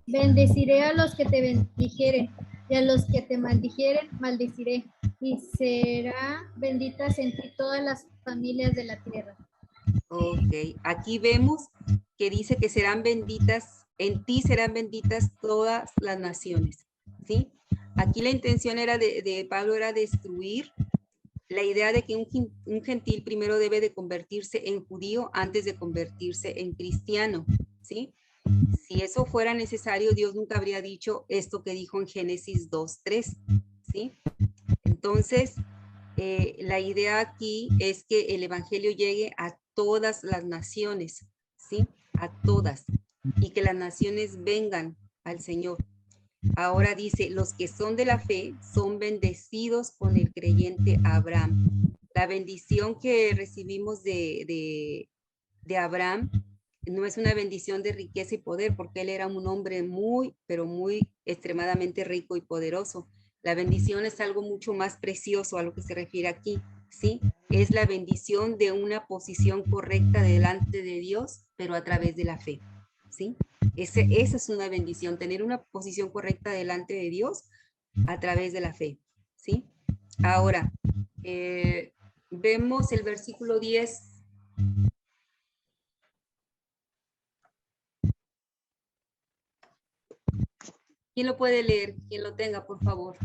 Bendeciré a los que te bendijeren, y a los que te maldijeren, maldeciré, y será benditas en ti todas las familias de la tierra. Ok, aquí vemos que dice que serán benditas, en ti serán benditas todas las naciones, ¿sí? Aquí la intención era de Pablo era destruir la idea de que un gentil primero debe de convertirse en judío antes de convertirse en cristiano, ¿sí? Si eso fuera necesario, Dios nunca habría dicho esto que dijo en Génesis 2:3, ¿sí? Entonces, la idea aquí es que el evangelio llegue a todas las naciones, ¿sí? A todas. Y que las naciones vengan al Señor. Ahora dice, los que son de la fe son bendecidos con el creyente Abraham. La bendición que recibimos de Abraham no es una bendición de riqueza y poder, porque él era un hombre muy, pero muy extremadamente rico y poderoso. La bendición es algo mucho más precioso a lo que se refiere aquí, ¿sí? Es la bendición de una posición correcta delante de Dios, pero a través de la fe, ¿sí? Esa es una bendición, tener una posición correcta delante de Dios a través de la fe, ¿sí? Ahora, vemos el versículo 10. ¿Quién lo puede leer? Quien lo tenga, por favor.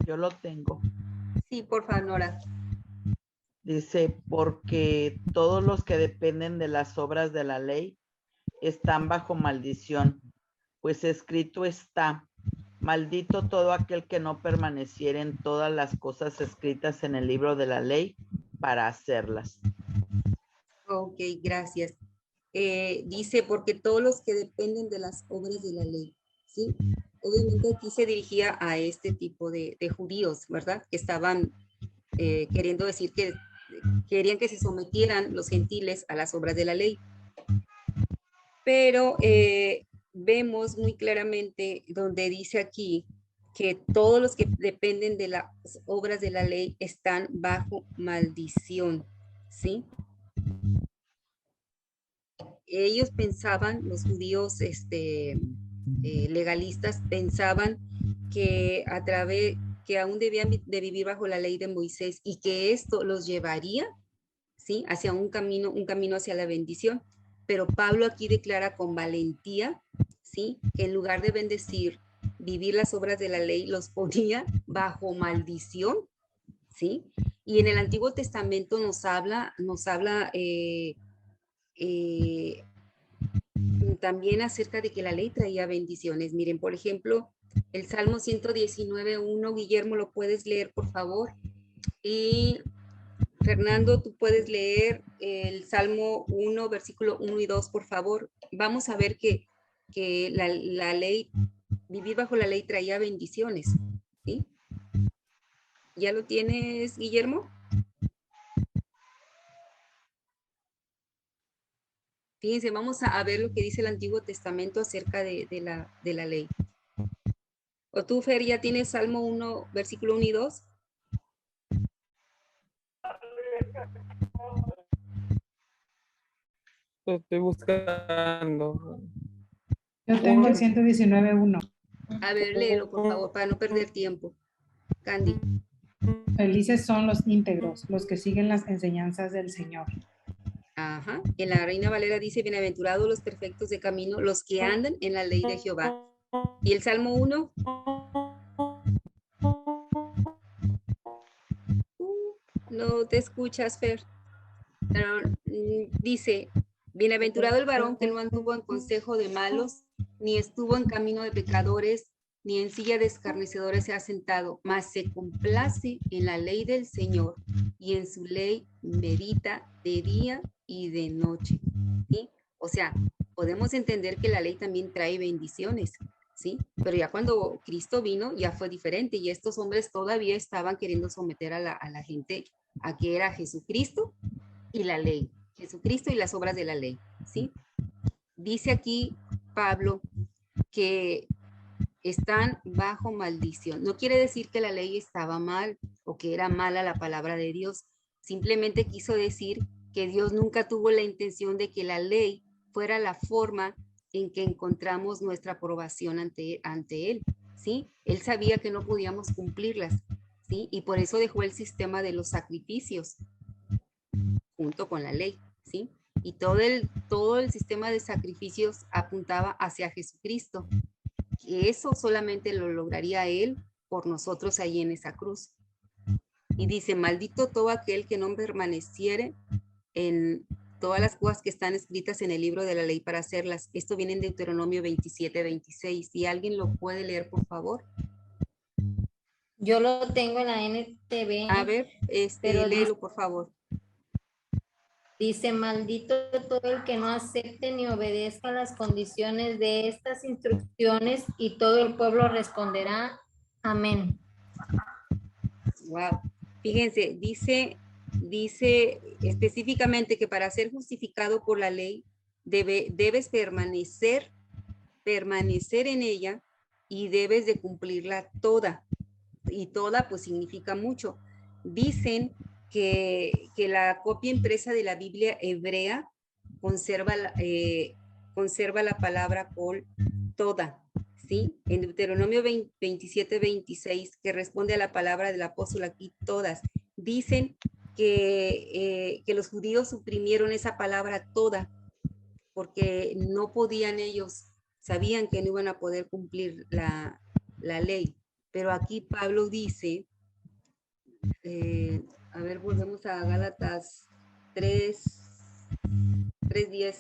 Yo lo tengo. Sí, por favor, Nora. Dice, porque todos los que dependen de las obras de la ley están bajo maldición, pues escrito está, maldito todo aquel que no permaneciera en todas las cosas escritas en el libro de la ley para hacerlas. Ok, gracias. Dice, porque todos los que dependen de las obras de la ley, ¿sí? Obviamente aquí se dirigía a este tipo de judíos, ¿verdad? Que estaban queriendo decir que querían que se sometieran los gentiles a las obras de la ley. Pero vemos muy claramente donde dice aquí que todos los que dependen de las obras de la ley están bajo maldición, ¿sí? Ellos pensaban, los judíos legalistas pensaban que que aún debían de vivir bajo la ley de Moisés y que esto los llevaría, ¿sí? Hacia un camino hacia la bendición. Pero Pablo aquí declara con valentía, ¿sí? Que en lugar de bendecir, vivir las obras de la ley, los ponía bajo maldición, ¿sí? Y en el Antiguo Testamento nos habla también acerca de que la ley traía bendiciones. Miren, por ejemplo, el Salmo 119:1, Guillermo, ¿lo puedes leer, por favor? Y Fernando, tú puedes leer el Salmo 1, versículo 1 y 2, por favor. Vamos a ver que la ley, vivir bajo la ley traía bendiciones, ¿sí? ¿Ya lo tienes, Guillermo? Fíjense, vamos a ver lo que dice el Antiguo Testamento acerca de la ley. ¿O tú, Fer, ya tienes Salmo 1, versículo 1 y 2? Lo estoy buscando. Yo tengo el 119:1. A ver, léelo, por favor, para no perder tiempo. Candy. Felices son los íntegros, los que siguen las enseñanzas del Señor. Ajá. En la Reina Valera dice, bienaventurados los perfectos de camino, los que andan en la ley de Jehová. ¿Y el Salmo 1? No te escuchas, Fer. Pero, dice, bienaventurado el varón que no anduvo en consejo de malos, ni estuvo en camino de pecadores, ni en silla de escarnecedores se ha sentado, mas se complace en la ley del Señor, y en su ley medita de día y de noche. ¿Sí? O sea, podemos entender que la ley también trae bendiciones, ¿sí? Pero ya cuando Cristo vino, ya fue diferente, y estos hombres todavía estaban queriendo someter a la gente a que era Jesucristo y la ley, Jesucristo y las obras de la ley, ¿sí? Dice aquí Pablo que están bajo maldición. No quiere decir que la ley estaba mal o que era mala la palabra de Dios. Simplemente quiso decir que Dios nunca tuvo la intención de que la ley fuera la forma en que encontramos nuestra aprobación ante Él, ¿sí? Él sabía que no podíamos cumplirlas, ¿sí? Y por eso dejó el sistema de los sacrificios junto con la ley, ¿sí? Y todo el sistema de sacrificios apuntaba hacia Jesucristo. Que eso solamente lo lograría Él por nosotros ahí en esa cruz. Y dice, maldito todo aquel que no permaneciere en todas las cosas que están escritas en el libro de la ley para hacerlas. Esto viene en Deuteronomio 27:26. Si alguien lo puede leer, por favor. Yo lo tengo en la NTV. A ver, léelo, por favor. Dice, maldito todo el que no acepte ni obedezca las condiciones de estas instrucciones, y todo el pueblo responderá, amén. Wow. Fíjense, dice específicamente que para ser justificado por la ley debes permanecer en ella y debes de cumplirla toda. Y toda pues significa mucho. Dicen que la copia impresa de la Biblia hebrea conserva la palabra por toda, ¿sí? En Deuteronomio 27:26, que responde a la palabra del apóstol aquí, todas. Dicen que los judíos suprimieron esa palabra toda porque no podían ellos, sabían que no iban a poder cumplir la ley. Pero aquí Pablo dice, a ver, volvemos a Gálatas 3:10.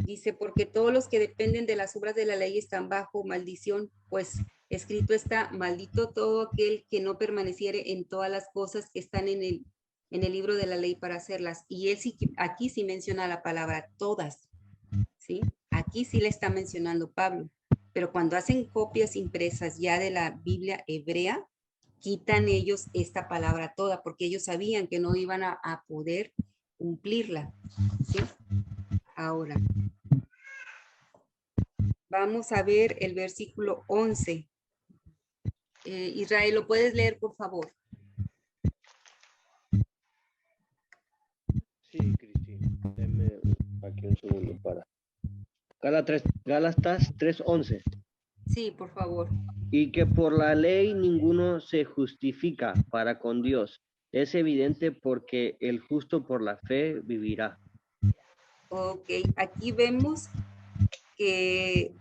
Dice, porque todos los que dependen de las obras de la ley están bajo maldición, pues escrito está, maldito todo aquel que no permaneciere en todas las cosas que están en el libro de la ley para hacerlas. Y él sí, aquí sí menciona la palabra todas, ¿sí? Aquí sí le está mencionando Pablo, pero cuando hacen copias impresas ya de la Biblia hebrea, quitan ellos esta palabra toda, porque ellos sabían que no iban a poder cumplirla, ¿sí? Ahora, vamos a ver el versículo 11. Israel, ¿lo puedes leer, por favor? Sí, Cristi. Deme aquí un segundo para. Gálatas 3:11. Sí, por favor. Y que por la ley ninguno se justifica para con Dios. Es evidente porque el justo por la fe vivirá. Ok, aquí vemos que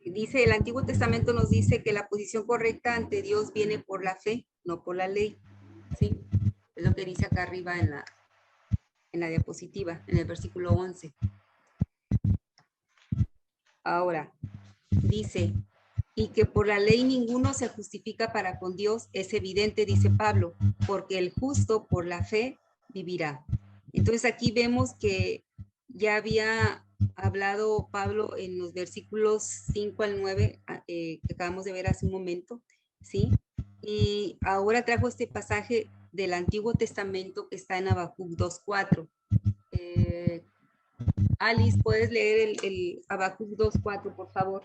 dice, el Antiguo Testamento nos dice que la posición correcta ante Dios viene por la fe, no por la ley, ¿sí? Es lo que dice acá arriba en la diapositiva, en el versículo 11. Ahora, dice, y que por la ley ninguno se justifica para con Dios, es evidente, dice Pablo, porque el justo por la fe vivirá. Entonces aquí vemos que ya había hablado Pablo en los versículos 5 al 9, que acabamos de ver hace un momento, ¿sí? Y ahora trajo este pasaje del Antiguo Testamento que está en Habacuc 2:4. Alice, ¿puedes leer el Habacuc 2:4, por favor?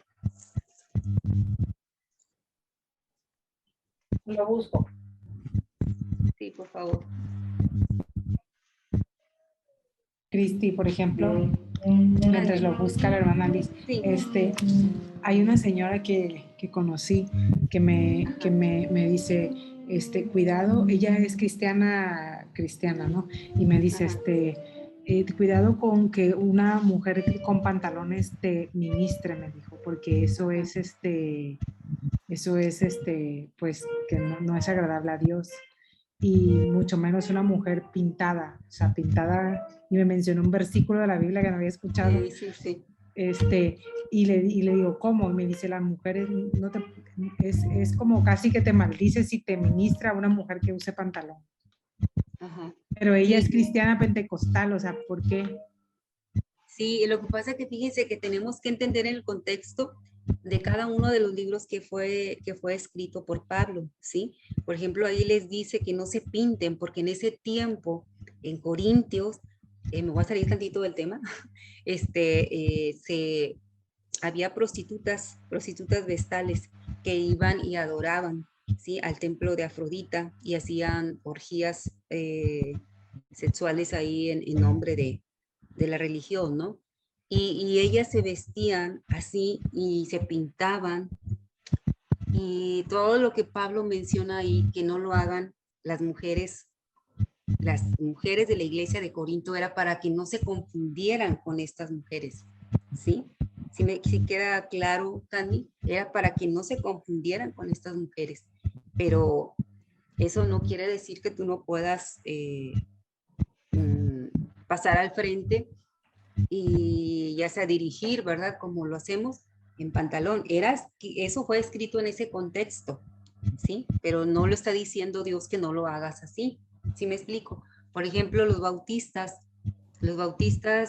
Lo busco. Sí, por favor. Cristi, por ejemplo, mientras lo busca la hermana Liz, hay una señora que conocí que me dice, cuidado, ella es cristiana, ¿no? Y me dice, cuidado con que una mujer con pantalones te ministre, me dijo, porque eso es, pues, que no es agradable a Dios. Y mucho menos una mujer pintada, o sea, pintada, y me mencionó un versículo de la Biblia que no había escuchado. Sí. Y le digo, ¿cómo? Y me dice, las mujeres, es como casi que te maldice si te ministra a una mujer que use pantalón. Ajá. Pero ella es cristiana pentecostal, o sea, ¿por qué? Sí, lo que pasa es que fíjense que tenemos que entender el contexto de cada uno de los libros que fue escrito por Pablo, ¿sí? Por ejemplo, ahí les dice que no se pinten, porque en ese tiempo, en Corintios, me voy a salir tantito del tema, había prostitutas vestales que iban y adoraban, ¿sí? Al templo de Afrodita y hacían orgías sexuales ahí en nombre de la religión, ¿no? Y ellas se vestían así y se pintaban, y todo lo que Pablo menciona ahí, que no lo hagan las mujeres de la iglesia de Corinto, era para que no se confundieran con estas mujeres, ¿sí? Si queda claro, Candy, era para que no se confundieran con estas mujeres, pero eso no quiere decir que tú no puedas pasar al frente y ya sea dirigir, ¿verdad? Como lo hacemos en pantalón. Eso fue escrito en ese contexto, ¿sí? Pero no lo está diciendo Dios que no lo hagas así, ¿sí me explico? Por ejemplo, los bautistas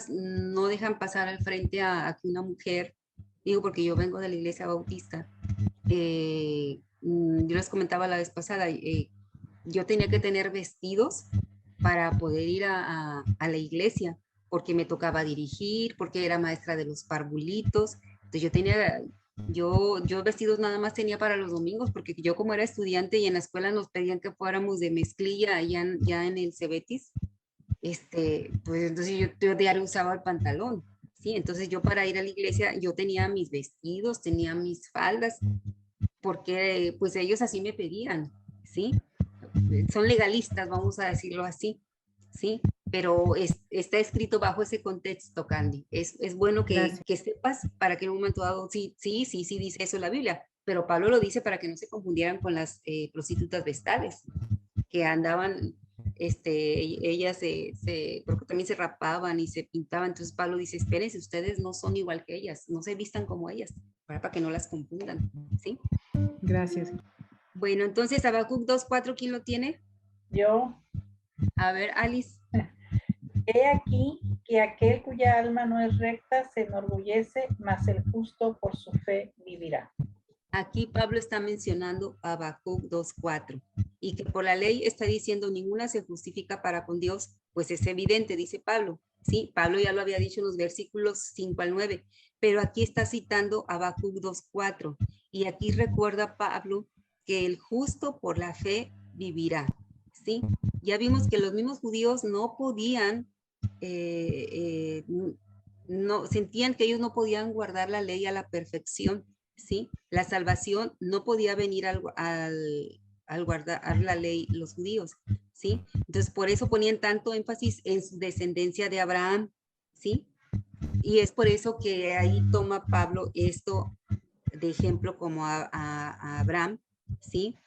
no dejan pasar al frente a que una mujer, digo porque yo vengo de la iglesia bautista, yo les comentaba la vez pasada, yo tenía que tener vestidos para poder ir a la iglesia, porque me tocaba dirigir, porque era maestra de los parvulitos. Entonces yo vestidos nada más tenía para los domingos, porque yo como era estudiante y en la escuela nos pedían que fuéramos de mezclilla ya en el Cebetis, pues entonces yo diario usaba el pantalón, ¿sí? Entonces yo para ir a la iglesia yo tenía mis vestidos, tenía mis faldas, porque pues ellos así me pedían, ¿sí? Son legalistas, vamos a decirlo así, ¿sí? Pero está escrito bajo ese contexto, Candy. Es bueno que sepas para que en un momento dado, sí dice eso en la Biblia, pero Pablo lo dice para que no se confundieran con las prostitutas vestales, que andaban ellas creo que también se rapaban y se pintaban. Entonces Pablo dice, espérense, ustedes no son igual que ellas, no se vistan como ellas, para que no las confundan, ¿sí? Gracias. Bueno, entonces Habacuc 2:4, ¿quién lo tiene? Yo. A ver, Alice. He aquí que aquel cuya alma no es recta se enorgullece, mas el justo por su fe vivirá. Aquí Pablo está mencionando Habacuc 2:4 y que por la ley está diciendo ninguna se justifica para con Dios, pues es evidente, dice Pablo. Sí, Pablo ya lo había dicho en los versículos 5 al 9, pero aquí está citando Habacuc 2:4 y aquí recuerda Pablo que el justo por la fe vivirá. ¿Sí? Ya vimos que los mismos judíos no podían, no sentían que ellos no podían guardar la ley a la perfección. ¿Sí? La salvación no podía venir al guardar la ley los judíos, ¿sí? Entonces, por eso ponían tanto énfasis en su descendencia de Abraham, ¿sí? Y es por eso que ahí toma Pablo esto de ejemplo como a Abraham, ¿sí?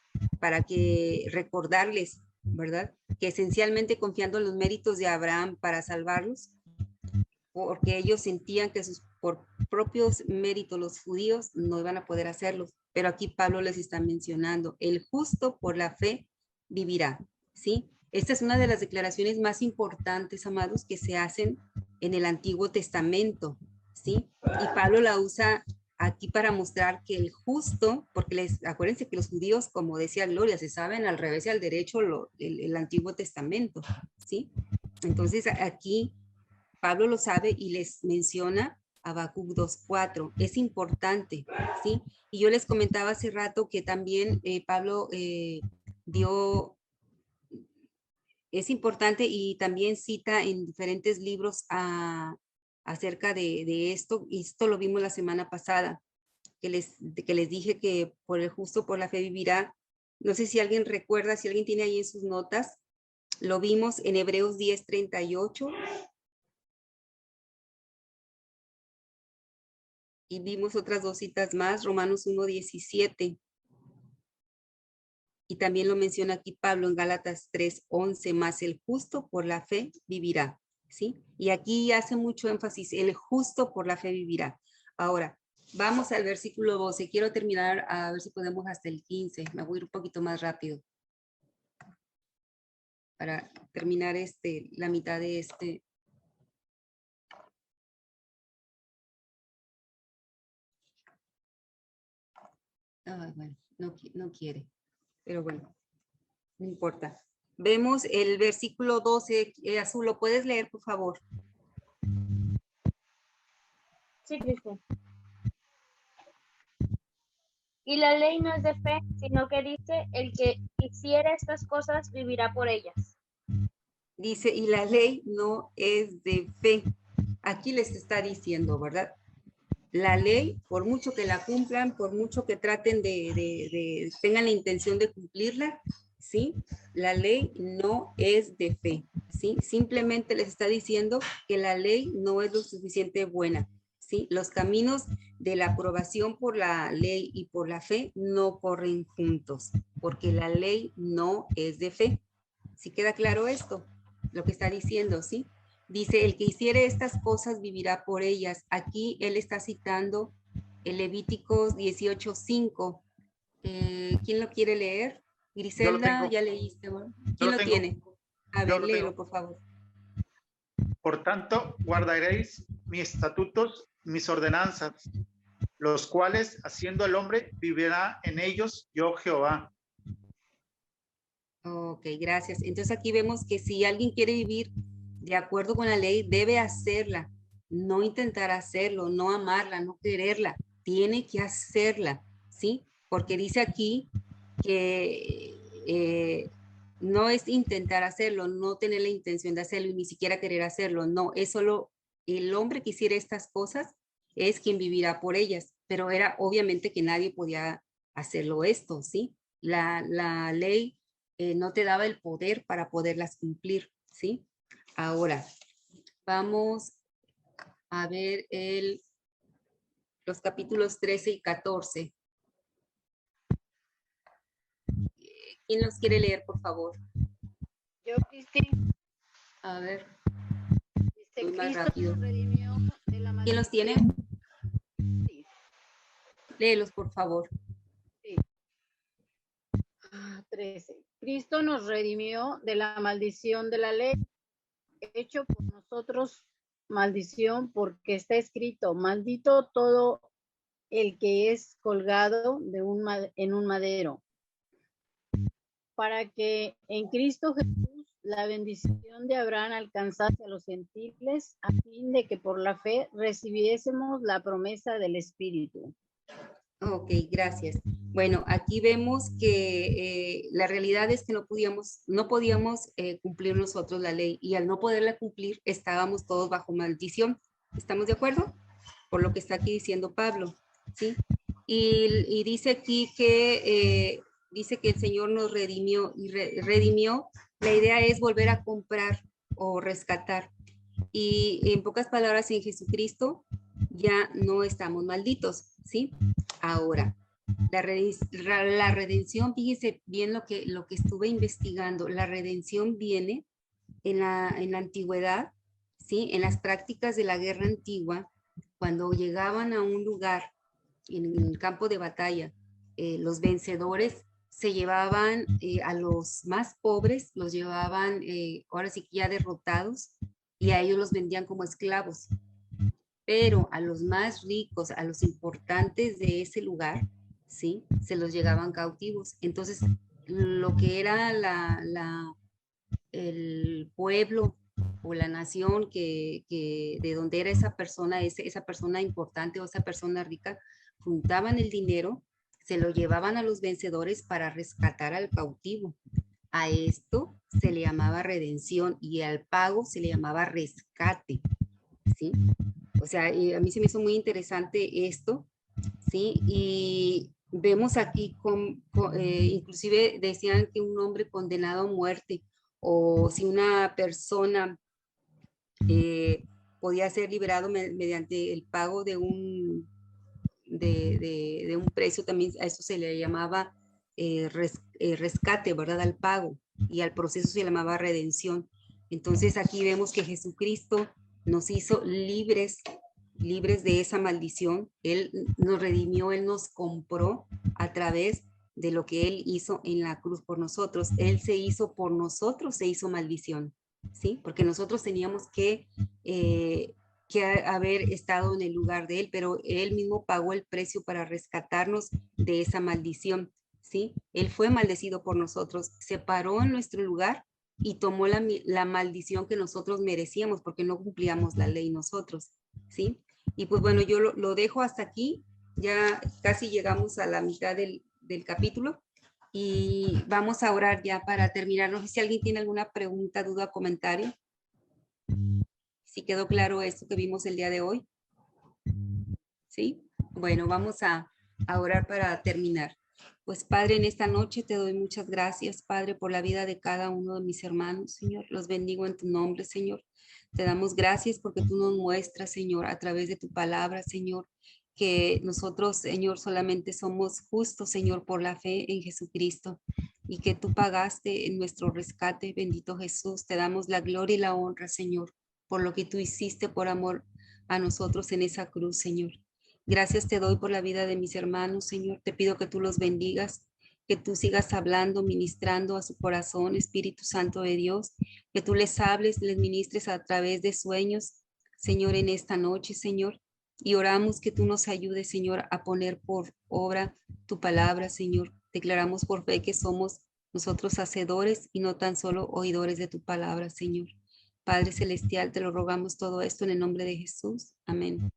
Para que recordarles, ¿verdad? Que esencialmente confiando en los méritos de Abraham para salvarlos, porque ellos sentían que por propios méritos los judíos no iban a poder hacerlo. Pero aquí Pablo les está mencionando, el justo por la fe vivirá, ¿sí? Esta es una de las declaraciones más importantes, amados, que se hacen en el Antiguo Testamento, ¿sí? Y Pablo la usa aquí para mostrar que el justo, porque acuérdense que los judíos, como decía Gloria, se saben al revés y al derecho el Antiguo Testamento, ¿sí? Entonces aquí Pablo lo sabe y les menciona Habacuc 2:4. Es importante, ¿sí? Y yo les comentaba hace rato que también Pablo es importante y también cita en diferentes libros acerca de esto, y esto lo vimos la semana pasada, que les dije que por el justo por la fe vivirá. No sé si alguien recuerda, si alguien tiene ahí en sus notas, lo vimos en Hebreos 10:38. Y vimos otras dos citas más, Romanos 1:17. Y también lo menciona aquí Pablo en Gálatas 3:11, más el justo por la fe vivirá, ¿sí? Y aquí hace mucho énfasis, el justo por la fe vivirá. Ahora, vamos al versículo 12. Quiero terminar, a ver si podemos hasta el 15. Me voy a ir un poquito más rápido para terminar la mitad de este. Bueno, no quiere, pero bueno, no importa. Vemos el versículo 12, Azul, ¿lo puedes leer, por favor? Sí, Cristian. Y la ley no es de fe, sino que dice, el que hiciera estas cosas vivirá por ellas. Dice, y la ley no es de fe. Aquí les está diciendo, ¿verdad? La ley, por mucho que la cumplan, por mucho que traten tengan la intención de cumplirla, ¿sí? La ley no es de fe, ¿sí? Simplemente les está diciendo que la ley no es lo suficiente buena, ¿sí? Los caminos de la aprobación por la ley y por la fe no corren juntos, porque la ley no es de fe. ¿Sí queda claro esto? Lo que está diciendo, ¿sí? Dice, el que hiciere estas cosas vivirá por ellas. Aquí él está citando el Levíticos 18:5. ¿Quién lo quiere leer? Griselda, ya leíste. ¿No? ¿Quién lo tiene? A ver, léelo, por favor. Por tanto, guardaréis mis estatutos, mis ordenanzas, los cuales, haciendo el hombre, vivirá en ellos yo Jehová. Ok, gracias. Entonces aquí vemos que si alguien quiere vivir de acuerdo con la ley, debe hacerla, no intentar hacerlo, no amarla, no quererla, tiene que hacerla, ¿sí? Porque dice aquí que no es intentar hacerlo, no tener la intención de hacerlo y ni siquiera querer hacerlo, no, es solo el hombre que hiciera estas cosas es quien vivirá por ellas, pero era obviamente que nadie podía hacerlo esto, ¿sí? La ley no te daba el poder para poderlas cumplir, ¿sí? Ahora, vamos a ver los capítulos 13 y 14. ¿Quién los quiere leer, por favor? Yo, Cristi. A ver. Dice, Voy más Cristo rápido. nos redimió de la ¿Quién los tiene? Sí. Léelos, por favor. Sí. 13. Cristo nos redimió de la maldición de la ley, hecho por nosotros maldición, porque está escrito, maldito todo el que es colgado en un madero, para que en Cristo Jesús la bendición de Abraham alcanzase a los gentiles, a fin de que por la fe recibiésemos la promesa del Espíritu. Ok, gracias. Bueno, aquí vemos que la realidad es que no podíamos cumplir nosotros la ley, y al no poderla cumplir estábamos todos bajo maldición. ¿Estamos de acuerdo? Por lo que está aquí diciendo Pablo, ¿sí? Y dice aquí que el Señor nos redimió, y redimió, la idea es volver a comprar o rescatar. Y en pocas palabras, en Jesucristo ya no estamos malditos, ¿sí? Ahora, la redención, fíjese bien lo que estuve investigando. La redención viene en la antigüedad, ¿sí? En las prácticas de la guerra antigua, cuando llegaban a un lugar, en el campo de batalla, los vencedores se llevaban a los más pobres, los llevaban ahora sí que ya derrotados, y a ellos los vendían como esclavos. Pero a los más ricos, a los importantes de ese lugar, ¿sí? Se los llegaban cautivos. Entonces, lo que era el pueblo o la nación de donde era esa persona importante o esa persona rica, juntaban el dinero, se lo llevaban a los vencedores para rescatar al cautivo. A esto se le llamaba redención, y al pago se le llamaba rescate, ¿sí? O sea, a mí se me hizo muy interesante esto, ¿sí? Y vemos aquí, inclusive decían que un hombre condenado a muerte, o si una persona podía ser liberado mediante el pago de un precio, también a eso se le llamaba rescate, ¿verdad? Al pago, y al proceso se llamaba redención. Entonces aquí vemos que Jesucristo nos hizo libres de esa maldición. Él nos redimió, Él nos compró a través de lo que Él hizo en la cruz por nosotros. Él se hizo por nosotros, se hizo maldición, ¿sí? Porque nosotros teníamos que haber estado en el lugar de Él, pero Él mismo pagó el precio para rescatarnos de esa maldición, ¿sí? Él fue maldecido por nosotros, se paró en nuestro lugar y tomó la maldición que nosotros merecíamos, porque no cumplíamos la ley nosotros, ¿sí? Y pues bueno, yo lo dejo hasta aquí. Ya casi llegamos a la mitad del capítulo, y vamos a orar ya para terminar. No sé si alguien tiene alguna pregunta, duda, comentario. Si quedó claro esto que vimos el día de hoy. ¿Sí? Bueno, vamos a orar para terminar. Pues Padre, en esta noche te doy muchas gracias, Padre, por la vida de cada uno de mis hermanos, Señor. Los bendigo en tu nombre, Señor. Te damos gracias porque tú nos muestras, Señor, a través de tu palabra, Señor, que nosotros, Señor, solamente somos justos, Señor, por la fe en Jesucristo, y que tú pagaste en nuestro rescate, bendito Jesús. Te damos la gloria y la honra, Señor, por lo que tú hiciste por amor a nosotros en esa cruz, Señor. Gracias te doy por la vida de mis hermanos, Señor. Te pido que tú los bendigas, que tú sigas hablando, ministrando a su corazón, Espíritu Santo de Dios, que tú les hables, les ministres a través de sueños, Señor, en esta noche, Señor. Y oramos que tú nos ayudes, Señor, a poner por obra tu palabra, Señor. Declaramos por fe que somos nosotros hacedores y no tan solo oidores de tu palabra, Señor. Padre Celestial, te lo rogamos todo esto en el nombre de Jesús. Amén.